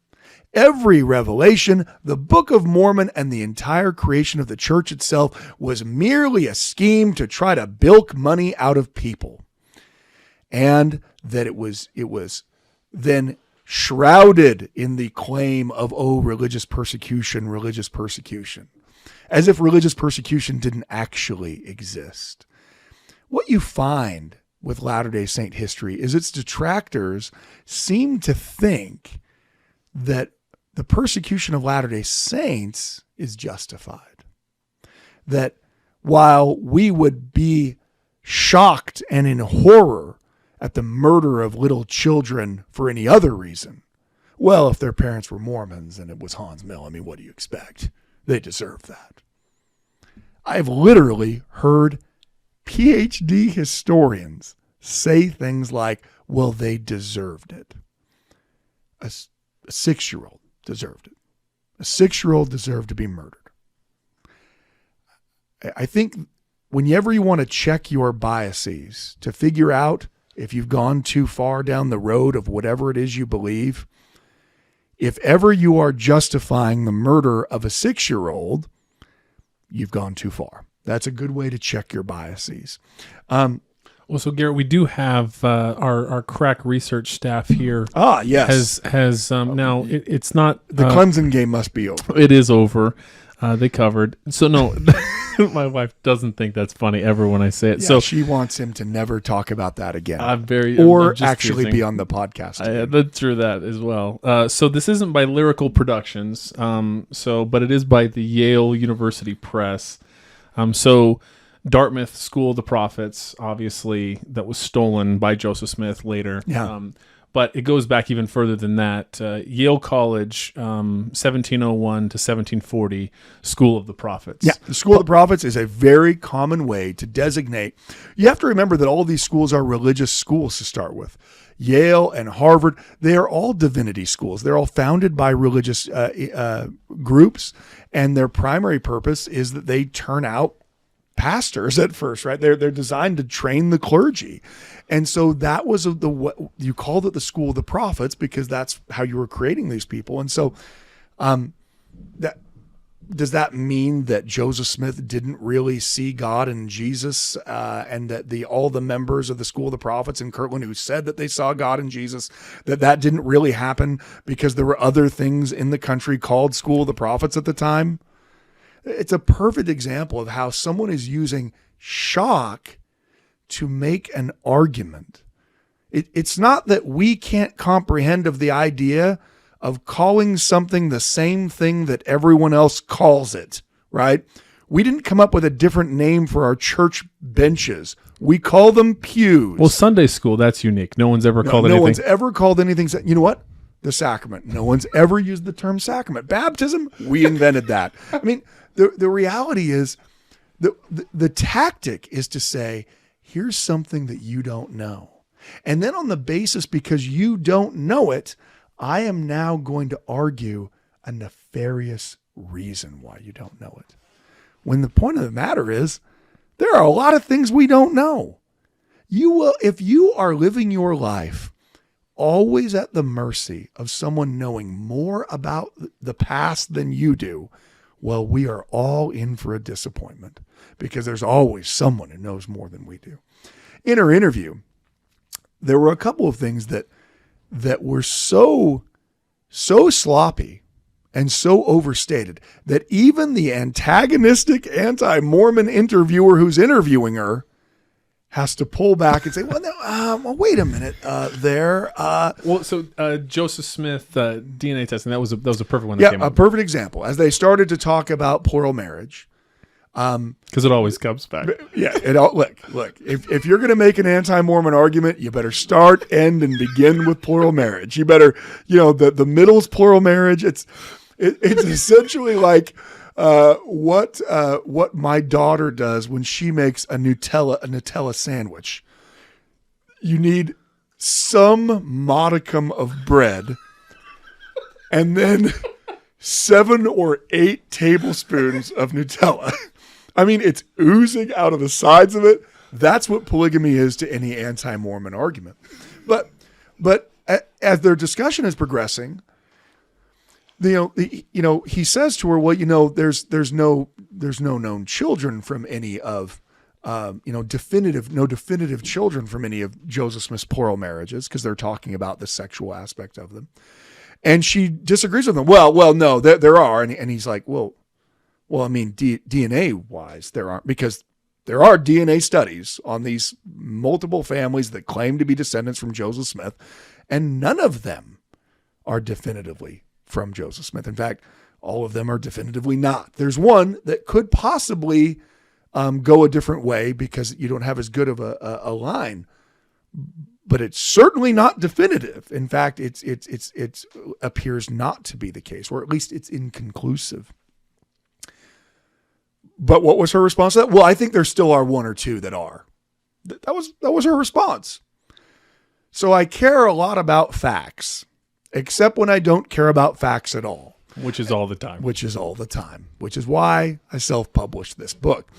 every revelation, the Book of Mormon, and the entire creation of the church itself was merely a scheme to try to bilk money out of people. And that it was then shrouded in the claim of, religious persecution, as if religious persecution didn't actually exist. What you find with Latter-day Saint history is its detractors seem to think that the persecution of Latter-day Saints is justified. That while we would be shocked and in horror at the murder of little children for any other reason, well, if their parents were Mormons and it was Hans Mill, I mean, what do you expect? They deserve that. I've literally heard PhD historians say things like, well, they deserved it. A 6-year-old deserved it. A 6-year-old deserved to be murdered. I think whenever you want to check your biases to figure out if you've gone too far down the road of whatever it is you believe, if ever you are justifying the murder of a 6-year-old, you've gone too far. That's a good way to check your biases. Well, so Garrett, we do have our crack research staff here. Yes. Has now it's not the Clemson game must be over. It is over. They covered. So no, my wife doesn't think that's funny ever when I say it. Yeah, so she wants him to never talk about that again. I'm actually be on the podcast. That's true, that as well. So this isn't by Lyrical Productions. But it is by the Yale University Press. So Dartmouth School of the Prophets, obviously, that was stolen by Joseph Smith later. Yeah. But it goes back even further than that. Yale College, 1701 to 1740, School of the Prophets. Yeah, the School of the Prophets is a very common way to designate. You have to remember that all these schools are religious schools to start with. Yale and Harvard, they are all divinity schools. They're all founded by religious groups, and their primary purpose is that they turn out pastors at first, right? They're designed to train the clergy. And so that was you called it the School of the Prophets because that's how you were creating these people. And so does that mean that Joseph Smith didn't really see God in Jesus, and that all the members of the School of the Prophets in Kirtland who said that they saw God in Jesus, that didn't really happen because there were other things in the country called School of the Prophets at the time? It's a perfect example of how someone is using shock to make an argument. It's not that we can't comprehend of the idea of calling something the same thing that everyone else calls it, right? We didn't come up with a different name for our church benches. We call them pews. Well, Sunday school, that's unique. No one's ever called anything. No one's ever called anything. You know what? The sacrament. No one's ever used the term sacrament. Baptism, we invented that. I mean, the reality is the tactic is to say, here's something that you don't know. And then on the basis, because you don't know it, I am now going to argue a nefarious reason why you don't know it. When the point of the matter is, there are a lot of things we don't know. If you are living your life always at the mercy of someone knowing more about the past than you do, well, we are all in for a disappointment because there's always someone who knows more than we do. In our interview, there were a couple of things that were so sloppy and so overstated that even the antagonistic anti-Mormon interviewer who's interviewing her has to pull back and say, well, no, wait a minute there. Joseph Smith DNA testing, that was a perfect one. Yeah, a perfect example. As they started to talk about plural marriage. Because it always comes back. Yeah. Look, if you're going to make an anti-Mormon argument, you better start, end, and begin with plural marriage. You better, the middle's plural marriage. It's essentially like what my daughter does when she makes a Nutella sandwich. You need some modicum of bread and then 7 or 8 tablespoons of Nutella. I mean, it's oozing out of the sides of it. That's what polygamy is to any anti-Mormon argument. But as their discussion is progressing, he says to her, well, there's no known children from any of, definitive children from any of Joseph Smith's plural marriages because they're talking about the sexual aspect of them. And she disagrees with him. Well, no, there are. And he's like, well, I mean, DNA wise, there aren't, because there are DNA studies on these multiple families that claim to be descendants from Joseph Smith, and none of them are definitively from Joseph Smith. In fact, all of them are definitively not. There's one that could possibly go a different way because you don't have as good of a line, but it's certainly not definitive. In fact, it appears not to be the case, or at least it's inconclusive. But what was her response to that? Well, I think there still are one or two that are. That was her response. So I care a lot about facts, except when I don't care about facts at all. Which is all the time. Which is all the time. Which is why I self-published this book.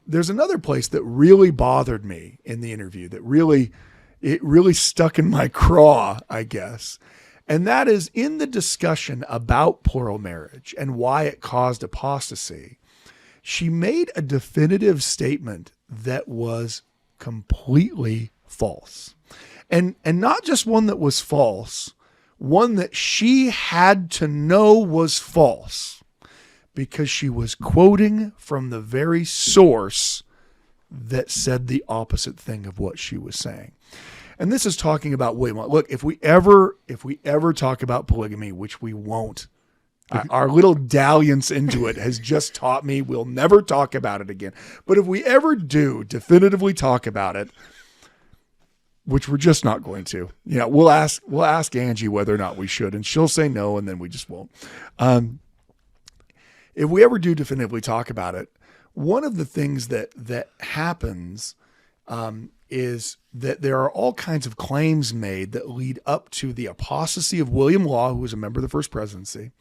There's another place that really bothered me in the interview that really stuck in my craw, I guess. And that is in the discussion about plural marriage and why it caused apostasy. She made a definitive statement that was completely false. And not just one that was false, one that she had to know was false because she was quoting from the very source that said the opposite thing of what she was saying. And this is talking about William. Look, if we ever talk about polygamy, which we won't, our little dalliance into it has just taught me we'll never talk about it again. But if we ever do definitively talk about it, which we're just not going to, we'll ask Angie whether or not we should, and she'll say no, and then we just won't. If we ever do definitively talk about it, one of the things that happens is that there are all kinds of claims made that lead up to the apostasy of William Law, who was a member of the First Presidency,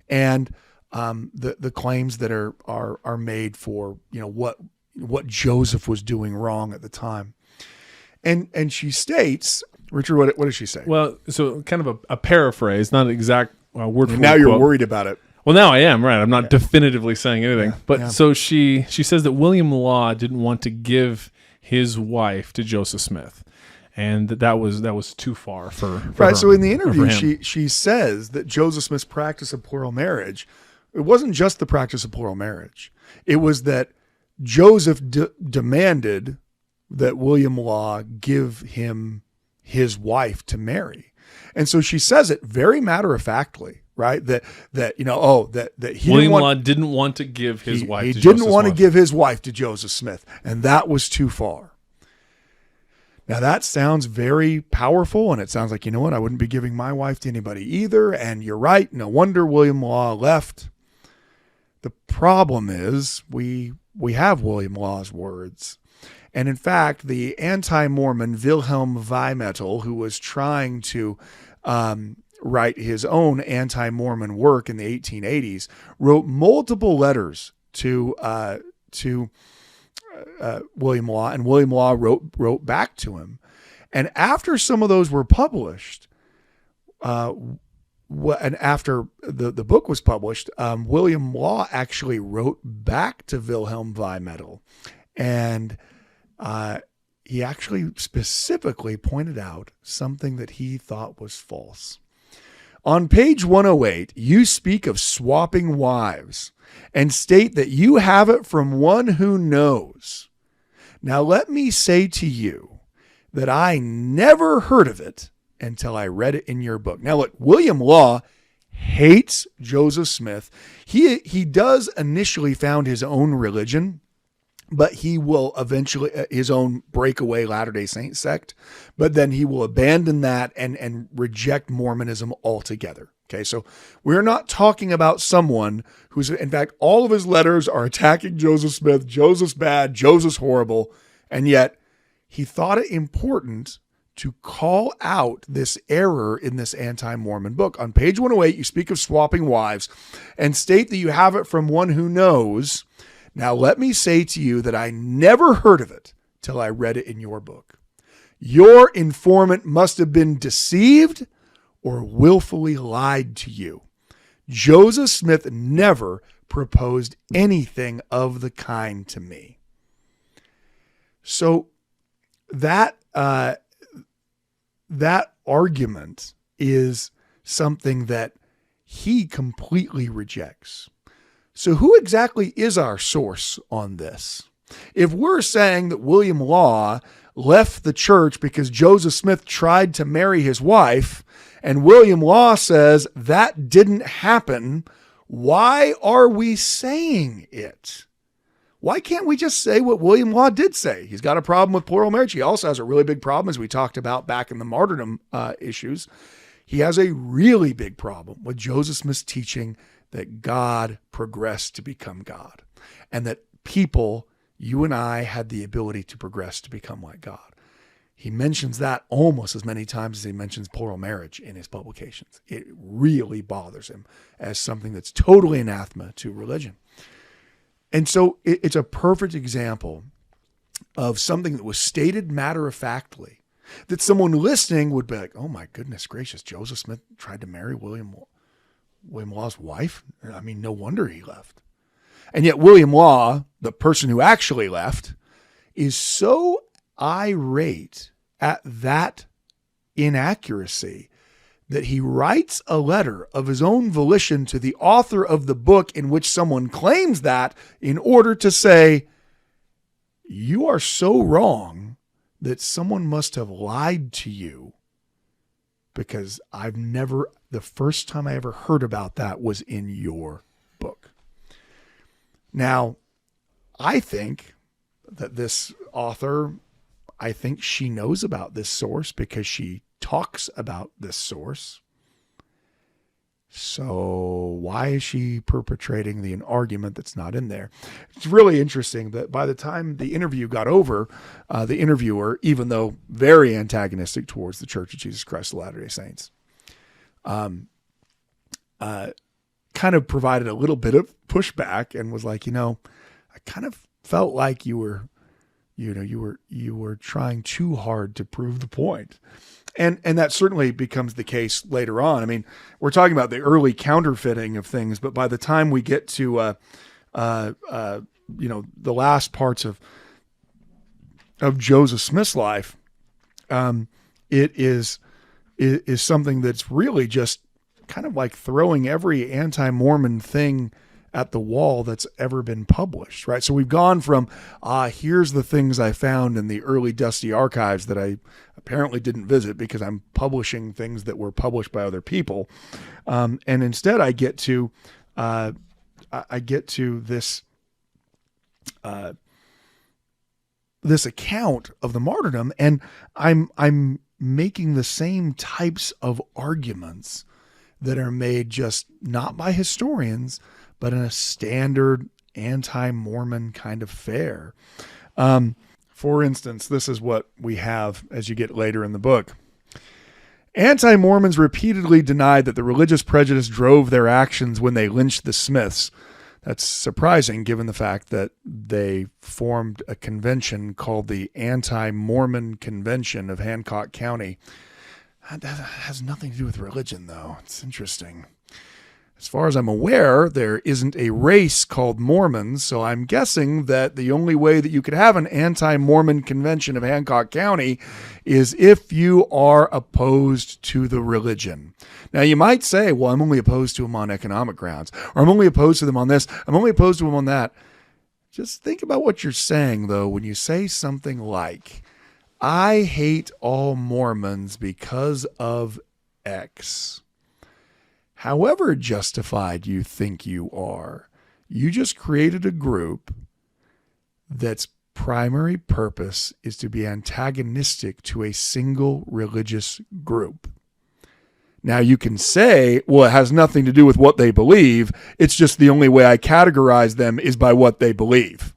and the claims that are made for what Joseph was doing wrong at the time. And she states, Richard, what does she say? Well, so kind of a paraphrase, not an exact word for word. Now you're worried about it. Well, now I am, right? I'm not definitively saying anything. So she says that William Law didn't want to give his wife to Joseph Smith, and that was too far for right. her, So in the interview, she says that Joseph Smith's practice of plural marriage, it wasn't just the practice of plural marriage. It was that Joseph demanded that William Law give him his wife to marry. And so she says it very matter-of-factly, right? That he William Law didn't want to give his wife to Joseph Smith. He didn't want to give his wife to Joseph Smith, and that was too far. Now that sounds very powerful, and it sounds like, I wouldn't be giving my wife to anybody either, and you're right, no wonder William Law left. The problem is we have William Law's words. And in fact, the anti-Mormon Wilhelm Weimettel, who was trying to write his own anti-Mormon work in the 1880s, wrote multiple letters to William Law, and William Law wrote back to him. And after some of those were published, and after the book was published, William Law actually wrote back to Wilhelm Weimettel, and he actually specifically pointed out something that he thought was false. On page 108, you speak of swapping wives and state that you have it from one who knows. Now let me say to you that I never heard of it until I read it in your book. Now look, William Law hates Joseph Smith. He does initially found his own religion, but he will eventually, his own breakaway Latter-day Saint sect, but then he will abandon that and reject Mormonism altogether. Okay, so we're not talking about someone who's, in fact, all of his letters are attacking Joseph Smith. Joseph's bad, Joseph's horrible, and yet he thought it important to call out this error in this anti-Mormon book. On page 108, you speak of swapping wives and state that you have it from one who knows. Now, let me say to you that I never heard of it till I read it in your book. Your informant must have been deceived or willfully lied to you. Joseph Smith never proposed anything of the kind to me. So that argument is something that he completely rejects. So who exactly is our source on this? If we're saying that William Law left the church because Joseph Smith tried to marry his wife, and William Law says that didn't happen, why are we saying it? Why can't we just say what William Law did say? He's got a problem with plural marriage. He also has a really big problem, as we talked about back in the martyrdom issues. He has a really big problem with Joseph Smith's teaching that God progressed to become God, and that people, you and I, had the ability to progress to become like God. He mentions that almost as many times as he mentions plural marriage in his publications. It really bothers him as something that's totally anathema to religion. And so it's a perfect example of something that was stated matter-of-factly, that someone listening would be like, oh my goodness gracious, Joseph Smith tried to marry William Law's wife? I mean, no wonder he left. And yet William Law, the person who actually left, is so irate at that inaccuracy that he writes a letter of his own volition to the author of the book in which someone claims that, in order to say, you are so wrong that someone must have lied to you, because the first time I ever heard about that was in your book. Now, I think that this author, I think she knows about this source because she talks about this source. So why is she perpetrating an argument that's not in there? It's really interesting that by the time the interview got over, the interviewer, even though very antagonistic towards the Church of Jesus Christ of Latter-day Saints, kind of provided a little bit of pushback and was like, I kind of felt like you were trying too hard to prove the point. And that certainly becomes the case later on. I mean, we're talking about the early counterfeiting of things, but by the time we get to, the last parts of Joseph Smith's life, it is something that's really just kind of like throwing every anti-Mormon thing at the wall that's ever been published, right? So we've gone from, here's the things I found in the early dusty archives that I apparently didn't visit because I'm publishing things that were published by other people. And instead I get to this, this account of the martyrdom, and I'm making the same types of arguments that are made just not by historians, but in a standard anti-Mormon kind of fare. For instance, this is what we have as you get later in the book. Anti-Mormons repeatedly denied that the religious prejudice drove their actions when they lynched the Smiths. That's surprising given the fact that they formed a convention called the Anti-Mormon Convention of Hancock County. That has nothing to do with religion, though. It's interesting. As far as I'm aware, there isn't a race called Mormons, so I'm guessing that the only way that you could have an anti-Mormon convention of Hancock County is if you are opposed to the religion. Now, you might say, well, I'm only opposed to them on economic grounds, or I'm only opposed to them on this, I'm only opposed to them on that. Just think about what you're saying, though, when you say something like, I hate all Mormons because of X. However justified you think you are, you just created a group that's primary purpose is to be antagonistic to a single religious group. Now you can say, well, it has nothing to do with what they believe. It's just the only way I categorize them is by what they believe.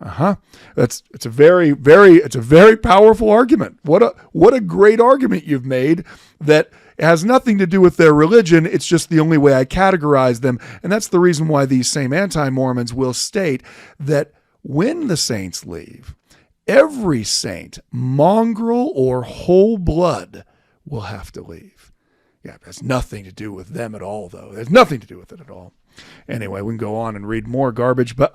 It's a very powerful argument. What a great argument you've made, that it has nothing to do with their religion. It's just the only way I categorize them. And that's the reason why these same anti-Mormons will state that when the saints leave, every saint, mongrel or whole blood, will have to leave. Yeah, it has nothing to do with them at all, though. There's nothing to do with it at all. Anyway, we can go on and read more garbage, but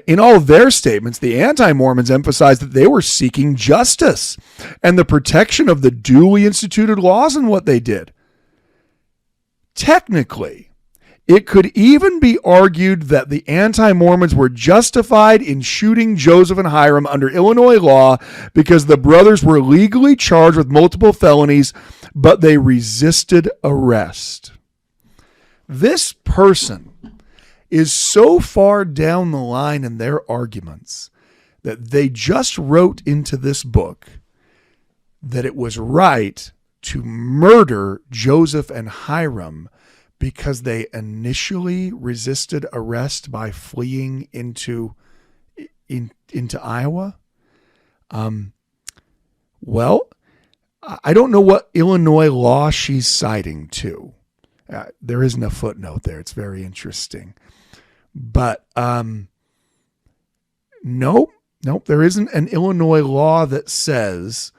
in all of their statements, the anti-Mormons emphasized that they were seeking justice and the protection of the duly instituted laws in what they did. Technically, It could even be argued that the anti-Mormons were justified in shooting Joseph and Hyrum under Illinois law because the brothers were legally charged with multiple felonies, but they resisted arrest. This person is so far down the line in their arguments that they just wrote into this book that it was right to murder Joseph and Hyrum because they initially resisted arrest by fleeing into Iowa. Well, I don't know what Illinois law she's citing to. There isn't a footnote there. It's very interesting. But nope, there isn't an Illinois law that says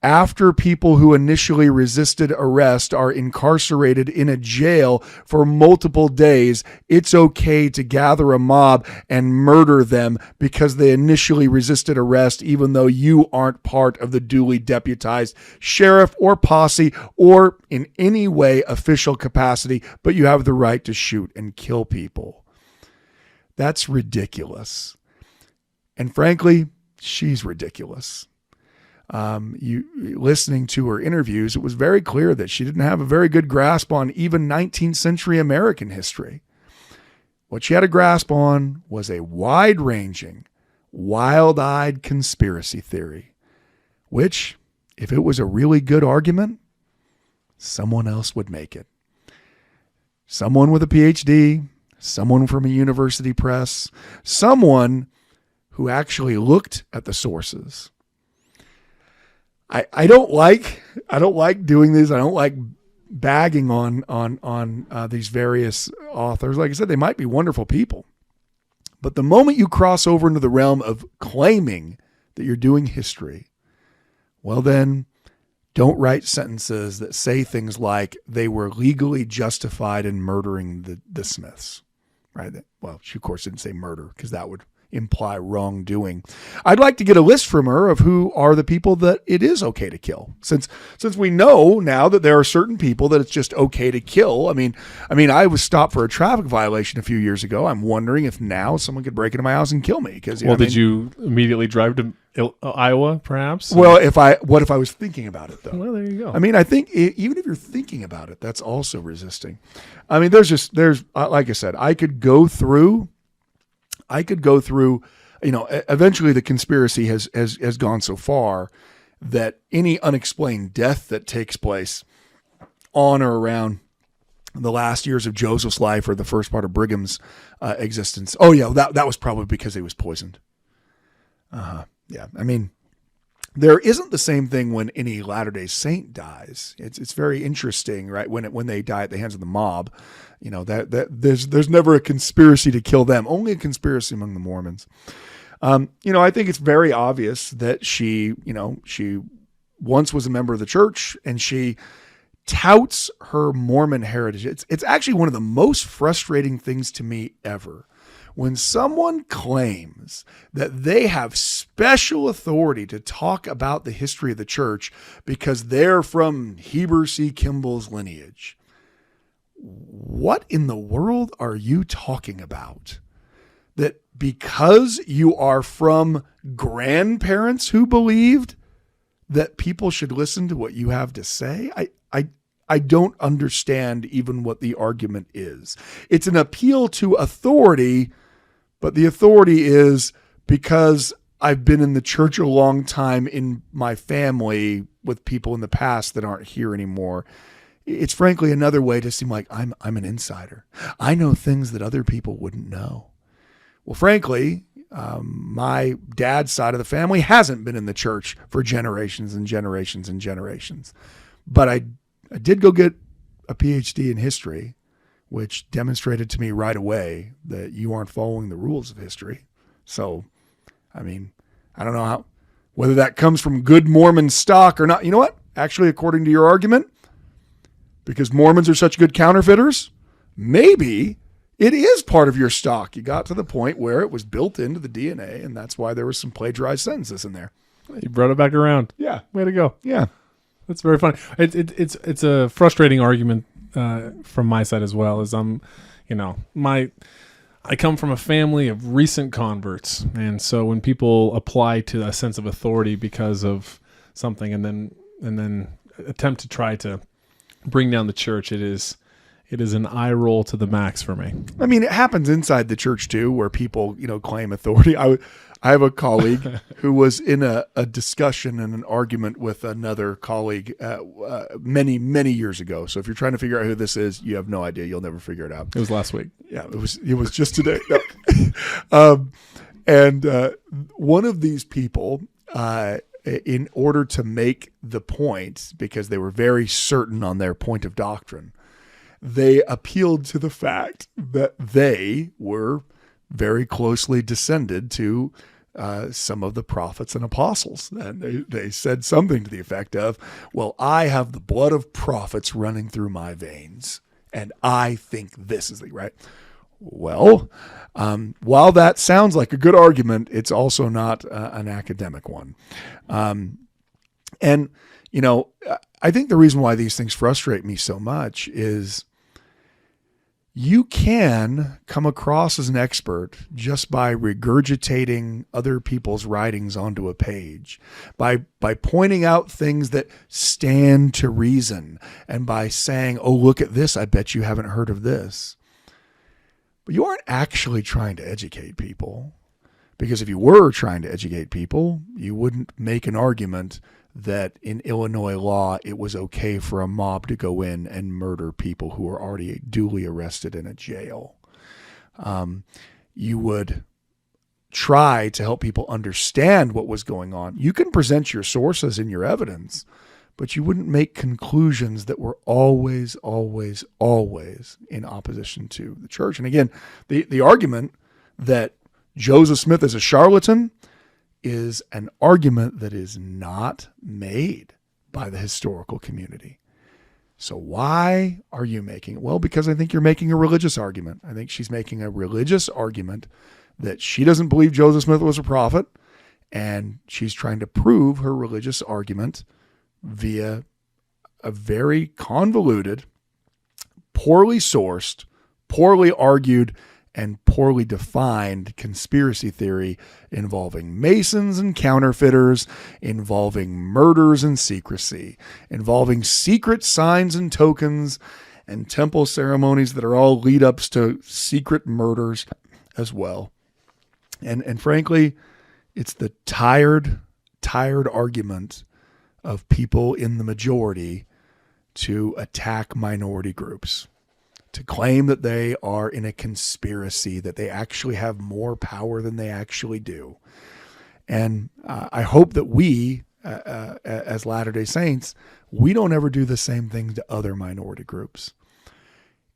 after people who initially resisted arrest are incarcerated in a jail for multiple days, it's okay to gather a mob and murder them because they initially resisted arrest, even though you aren't part of the duly deputized sheriff or posse or in any way official capacity, but you have the right to shoot and kill people. That's ridiculous. And frankly, she's ridiculous. Listening to her interviews, it was very clear that she didn't have a very good grasp on even 19th century American history. What she had a grasp on was a wide-ranging, wild-eyed conspiracy theory, which, if it was a really good argument, someone else would make it. Someone with a PhD, someone from a university press, someone who actually looked at the sources. I don't like doing this. I don't like bagging on these various authors. Like I said, they might be wonderful people, but the moment you cross over into the realm of claiming that you're doing history, well then, don't write sentences that say things like they were legally justified in murdering the Smiths. Right? Well, she of course didn't say murder because that would imply wrongdoing. I'd like to get a list from her of who are the people that it is okay to kill. Since we know now that there are certain people that it's just okay to kill. I mean, I was stopped for a traffic violation a few years ago. I'm wondering if now someone could break into my house and kill me. Because did you immediately drive to Iowa, perhaps? Well, what if I was thinking about it though? Well, there you go. I mean, I think even if you're thinking about it, that's also resisting. I mean, there's like I said, I could go through, eventually the conspiracy has gone so far that any unexplained death that takes place on or around the last years of Joseph's life or the first part of Brigham's existence. Oh yeah, that was probably because he was poisoned. Yeah. I mean, there isn't the same thing when any Latter-day Saint dies. It's very interesting, right? When they die at the hands of the mob, that there's never a conspiracy to kill them, only a conspiracy among the Mormons. I think it's very obvious that she once was a member of the church and she touts her Mormon heritage. It's actually one of the most frustrating things to me ever. When someone claims that they have special authority to talk about the history of the church because they're from Heber C. Kimball's lineage, what in the world are you talking about? That because you are from grandparents who believed that people should listen to what you have to say? I don't understand even what the argument is. It's an appeal to authority, but the authority is because I've been in the church a long time in my family with people in the past that aren't here anymore. It's frankly another way to seem like I'm an insider. I know things that other people wouldn't know. Well, frankly, my dad's side of the family hasn't been in the church for generations and generations and generations. But I did go get a PhD in history, which demonstrated to me right away that you aren't following the rules of history. So, I mean, I don't know whether that comes from good Mormon stock or not. You know what? Actually, according to your argument, because Mormons are such good counterfeiters, maybe it is part of your stock. You got to the point where it was built into the DNA, and that's why there was some plagiarized sentences in there. You brought it back around. Yeah. Way to go. Yeah. That's very funny. It's a frustrating argument from my side as well, as I'm I come from a family of recent converts. And so when people apply to a sense of authority because of something and then attempt to try to bring down the church, it is an eye roll to the max for me. I mean, it happens inside the church too, where people, claim authority. I have a colleague who was in a discussion and an argument with another colleague many, many years ago. So if you're trying to figure out who this is, you have no idea. You'll never figure it out. It was last week. Yeah, it was just today. No. And one of these people, in order to make the point, because they were very certain on their point of doctrine, they appealed to the fact that they were very closely descended to some of the prophets and apostles. And they said something to the effect of, well, I have the blood of prophets running through my veins, and I think this is right. Well, while that sounds like a good argument, it's also not an academic one. And, I think the reason why these things frustrate me so much is you can come across as an expert just by regurgitating other people's writings onto a page, by pointing out things that stand to reason, and by saying, oh, look at this, I bet you haven't heard of this. But you aren't actually trying to educate people, because if you were trying to educate people, you wouldn't make an argument that in Illinois law, it was okay for a mob to go in and murder people who were already duly arrested in a jail. You would try to help people understand what was going on. You can present your sources and your evidence, but you wouldn't make conclusions that were always, always, always in opposition to the church. And again, the argument that Joseph Smith is a charlatan is an argument that is not made by the historical community. So why are you making it? Well, because I think you're making a religious argument. I think she's making a religious argument that she doesn't believe Joseph Smith was a prophet, and she's trying to prove her religious argument via a very convoluted, poorly sourced, poorly argued, and poorly defined conspiracy theory involving Masons and counterfeiters, involving murders and secrecy, involving secret signs and tokens and temple ceremonies that are all lead-ups to secret murders as well. And frankly, it's the tired argument of people in the majority to attack minority groups, to claim that they are in a conspiracy, that they actually have more power than they actually do. And I hope that we, as Latter-day Saints, we don't ever do the same thing to other minority groups.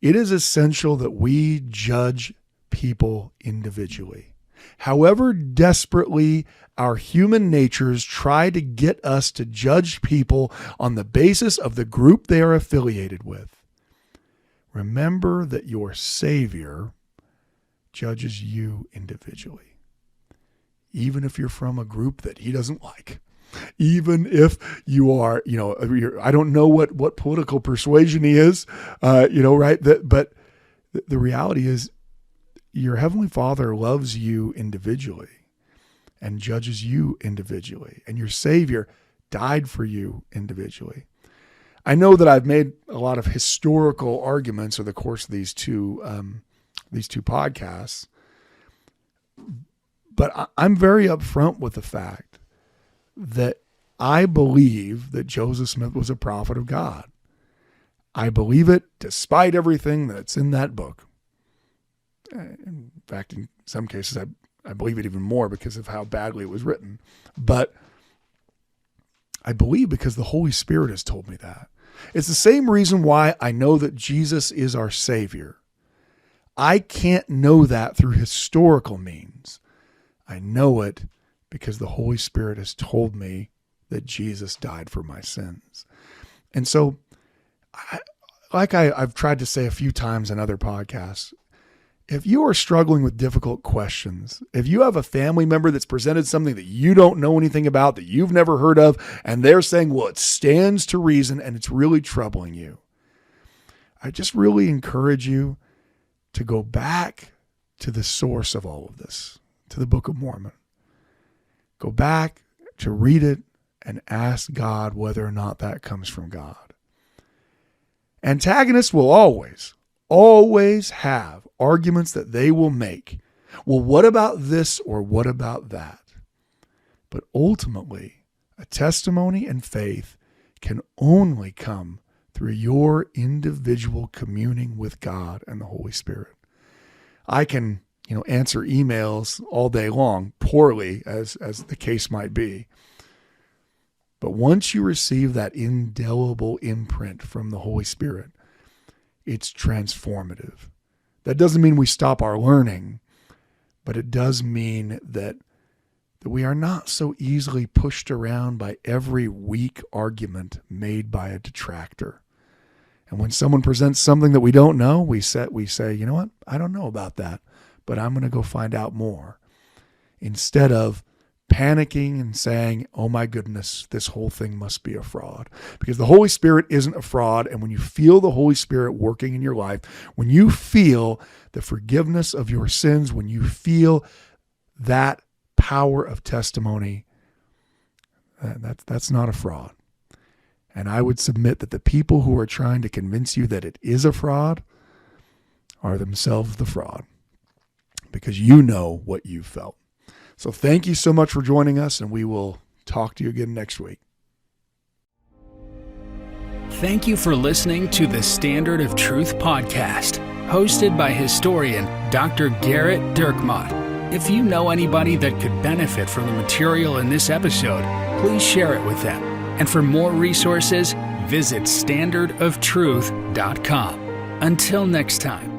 It is essential that we judge people individually. However desperately our human natures try to get us to judge people on the basis of the group they are affiliated with, remember that your Savior judges you individually. Even if you're from a group that he doesn't like, even if you are, I don't know what political persuasion he is, right? But the reality is your Heavenly Father loves you individually and judges you individually, and your Savior died for you individually. I know that I've made a lot of historical arguments over the course of these two podcasts, but I'm very upfront with the fact that I believe that Joseph Smith was a prophet of God. I believe it despite everything that's in that book. In fact, in some cases, I believe it even more because of how badly it was written. But I believe because the Holy Spirit has told me that. It's the same reason why I know that Jesus is our Savior. I can't know that through historical means. I know it because the Holy Spirit has told me that Jesus died for my sins. And so, I've tried to say a few times in other podcasts, if you are struggling with difficult questions, if you have a family member that's presented something that you don't know anything about, that you've never heard of, and they're saying, well, it stands to reason and it's really troubling you, I just really encourage you to go back to the source of all of this, to the Book of Mormon. Go back to read it and ask God whether or not that comes from God. Antagonists will always have arguments that they will make. Well, what about this or what about that? But ultimately, a testimony and faith can only come through your individual communing with God and the Holy Spirit. I can, answer emails all day long, poorly as the case might be. But once you receive that indelible imprint from the Holy Spirit, it's transformative. That doesn't mean we stop our learning, but it does mean that we are not so easily pushed around by every weak argument made by a detractor. And when someone presents something that we don't know, we say, you know what? I don't know about that, but I'm going to go find out more. Instead of panicking and saying, oh my goodness, this whole thing must be a fraud. Because the Holy Spirit isn't a fraud. And when you feel the Holy Spirit working in your life, when you feel the forgiveness of your sins, when you feel that power of testimony, that's not a fraud. And I would submit that the people who are trying to convince you that it is a fraud are themselves the fraud, because you know what you felt. So thank you so much for joining us, and we will talk to you again next week. Thank you for listening to the Standard of Truth podcast, hosted by historian Dr. Garrett Dirkmott. If you know anybody that could benefit from the material in this episode, please share it with them. And for more resources, visit standardoftruth.com. Until next time.